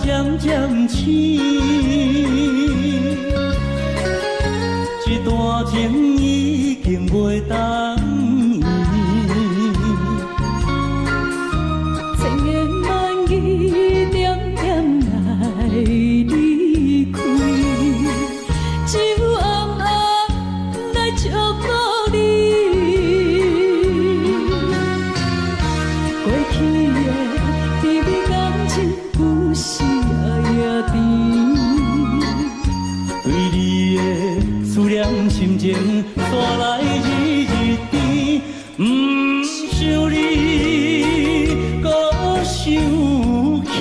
渐渐醒，一段情已经袂当圆。千言万语点点来离开，只有暗暗来祝福你。过去的甜蜜感情故事。对你的思念心情带来日日甜，不想你搁想起。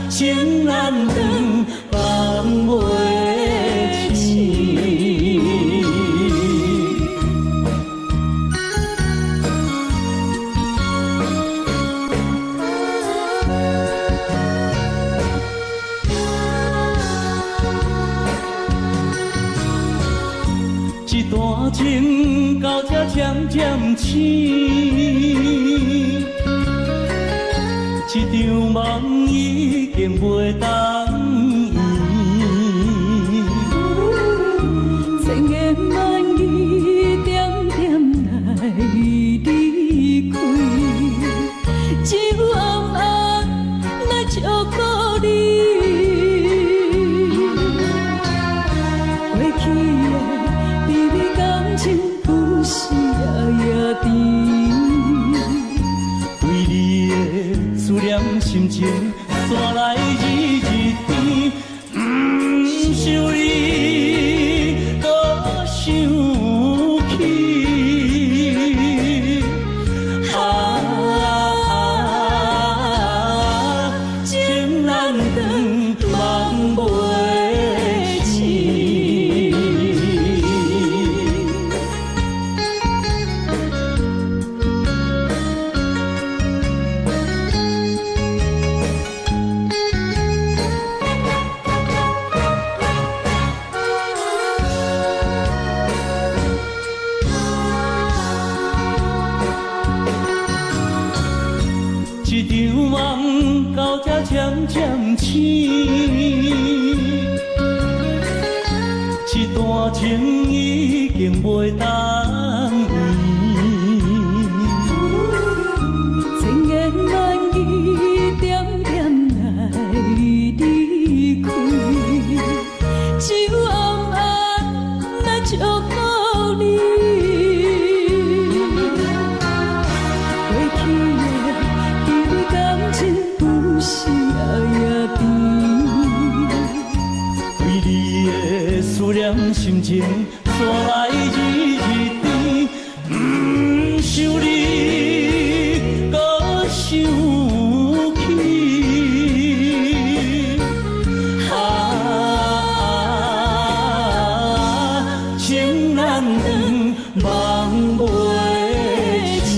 情难断，放袂清。情到这渐渐醒，一场梦已经袂当圆。千言万语点点来离开，只有暗暗来照顾你。过去的美丽感情，不是夜夜甜。为你的思念心情，山来日日甜。不想你，搁想起。情难断，梦袂醒。一场梦到这渐渐醒，一段情已经袂当圆。千言万语点点来离开，只有暗暗来照顾你。过去的美丽感情，不是夜夜甜。为你的思念心情，山来日日甜。不想你，搁想起。情难断，梦袂醒。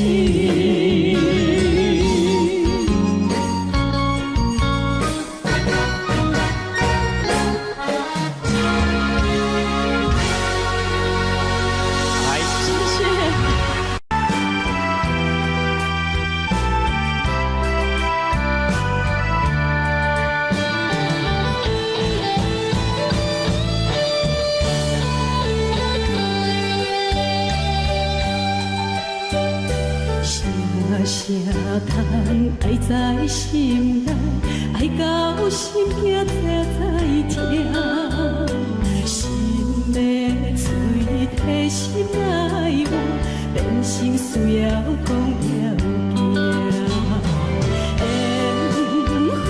谢谢。啥通爱在心内，爱到心惊才痛，心的嘴替心爱我，变成需要讲了行。缘分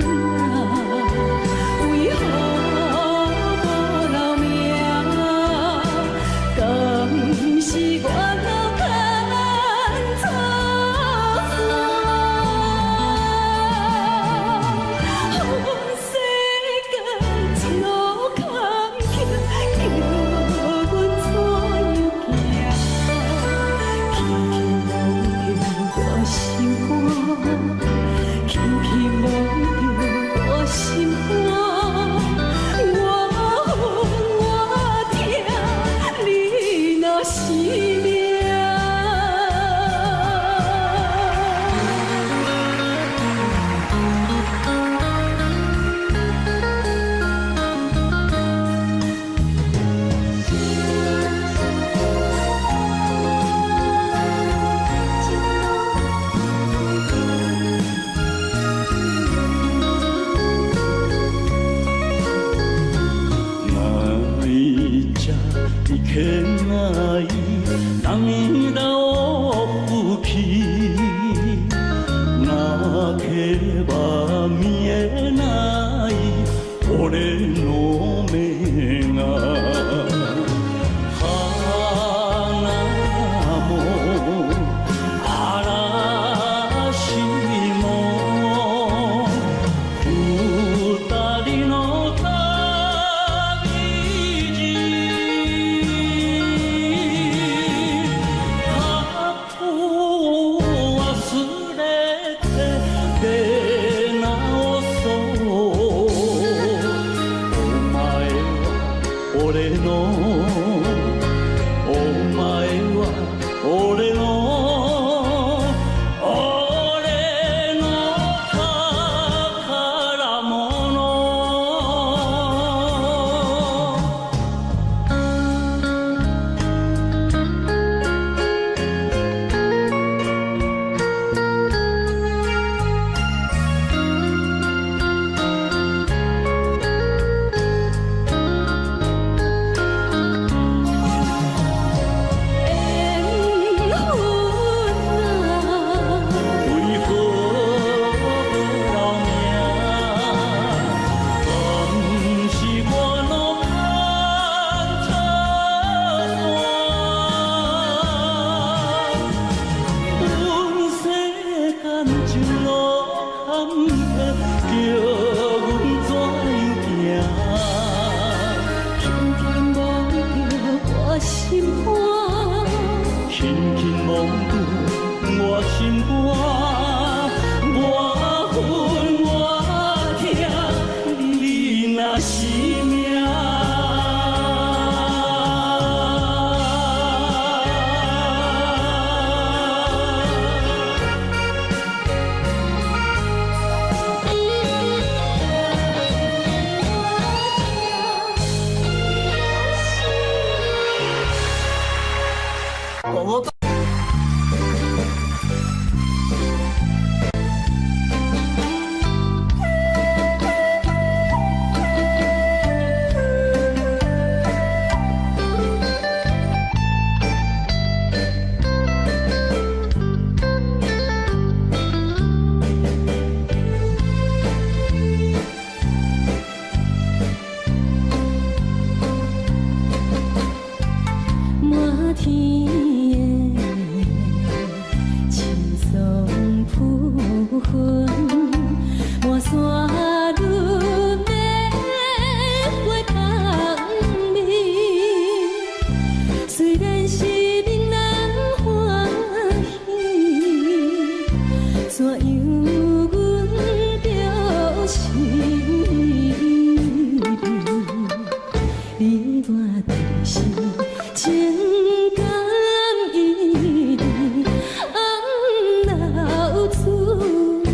啊，为何无留名？敢是我脑牵错风世间一路坎坷，叫阮怎样行？轻轻摸着我心肝，轻轻摸着我心肝，我恨我痛，你若是命。一片爱，当你的我不去，那ke ba mie nai, ore no menga. Hanamo, arashi mo, futari no 叫阮怎样行？轻轻摸着我心肝，轻轻摸着我心肝，我恨我疼，你若是命。满天的青松铺云，满山轮的花香味。虽然是令人欢喜，怎样阮着是你我的心。情感一直红流出来，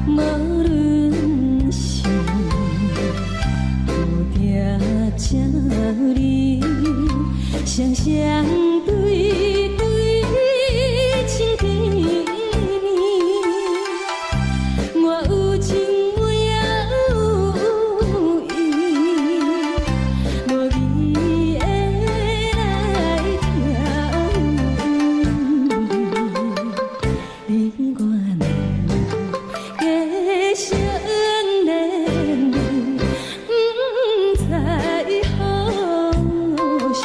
无论是有定这里，双双对对情甜蜜。我有情我也有意，无味的来调你我两个相恋，不知何时。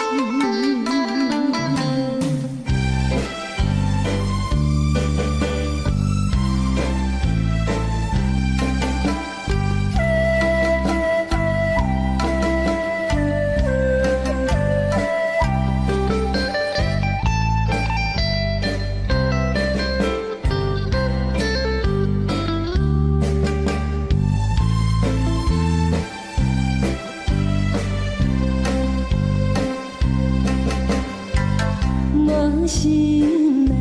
无心啊，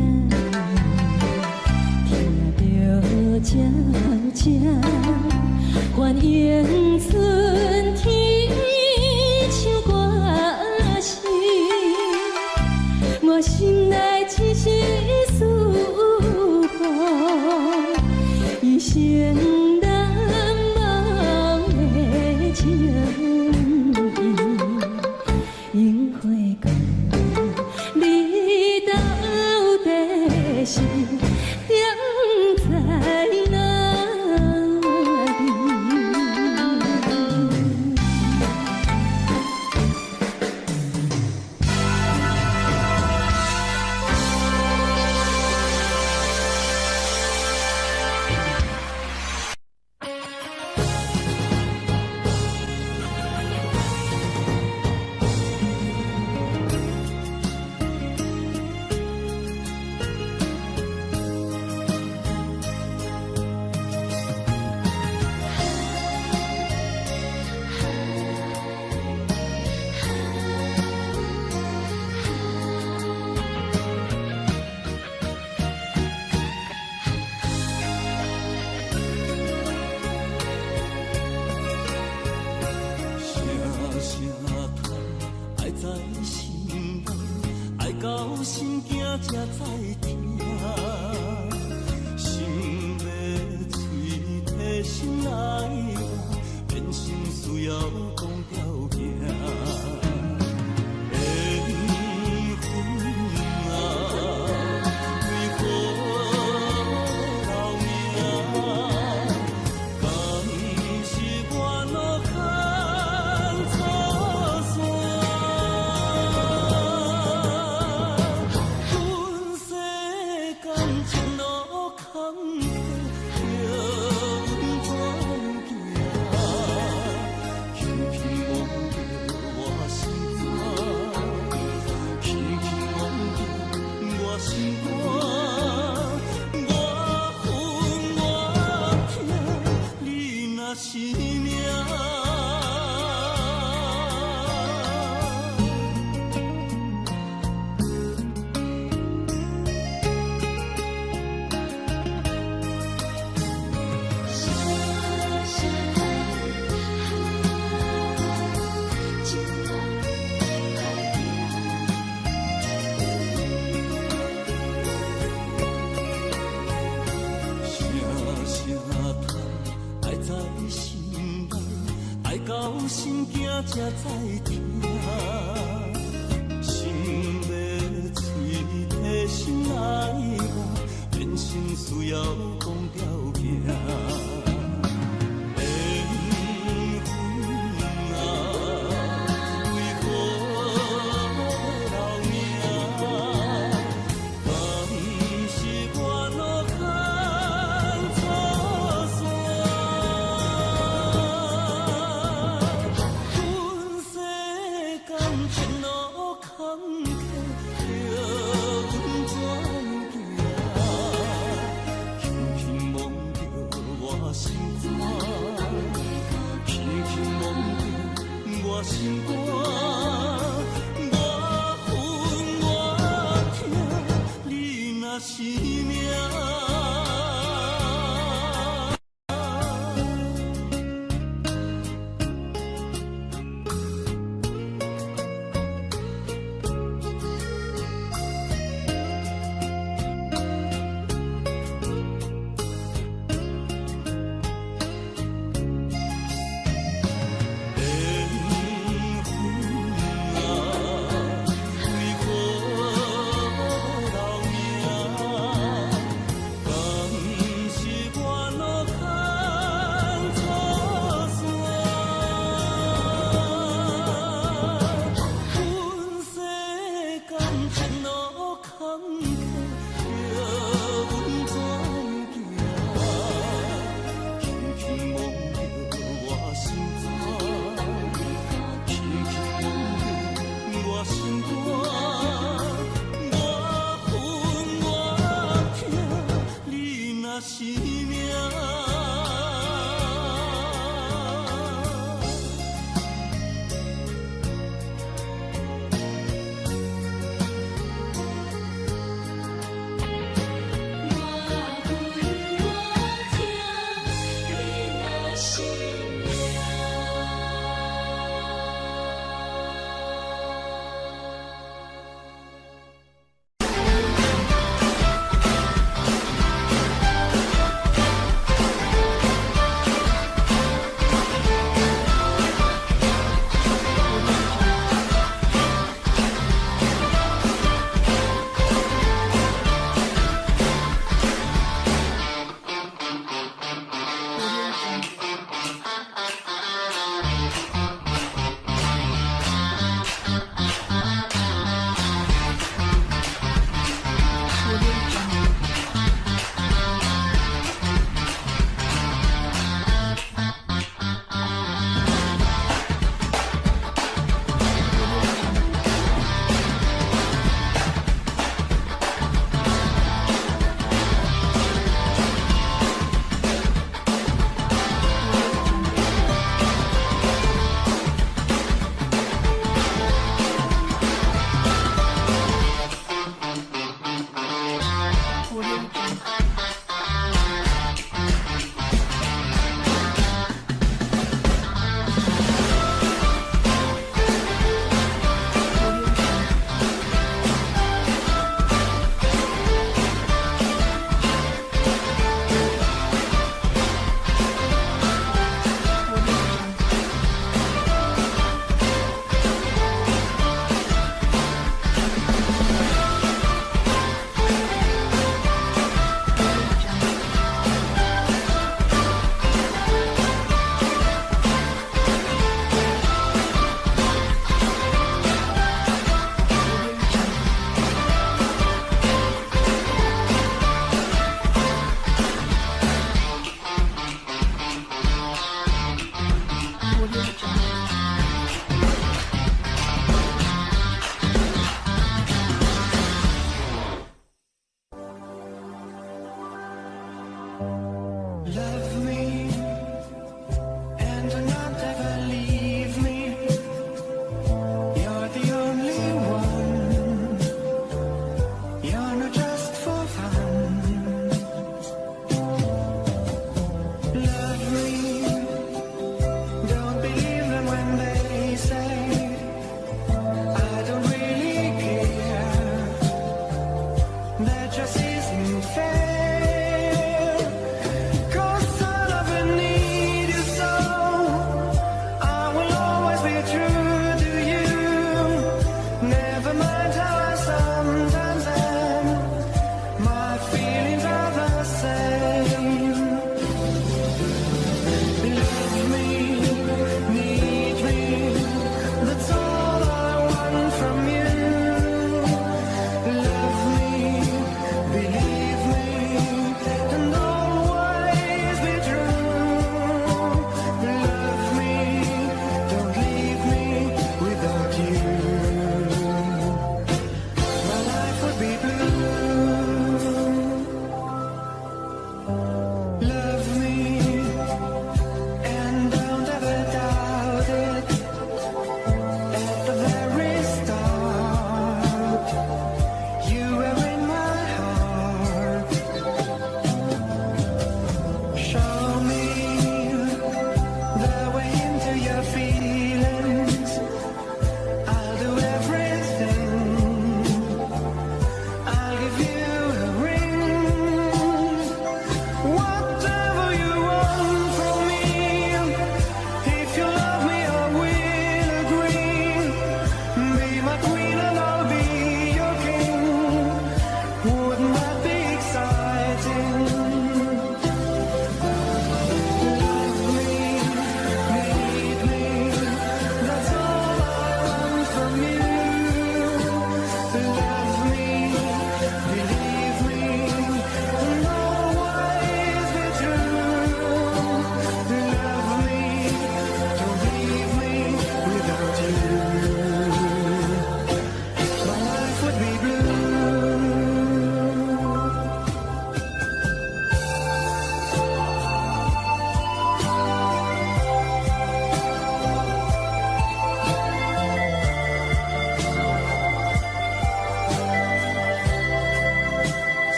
听着悄悄欢迎春天唱歌声，我心内一丝思念，一生难忘的情意，樱花讲。你到底是踮在哪里？心惊才知听，心要嘴替心爱我，变成需要讲条行。惊才知听，心要碎提心爱我，变心需要讲条件。缘分啊，为何留命？敢是我路牵错线？阮世间前路坎坷，叫阮怎行？轻轻摸着我心肝，轻轻摸着我心肝，我恨我痛，你若是。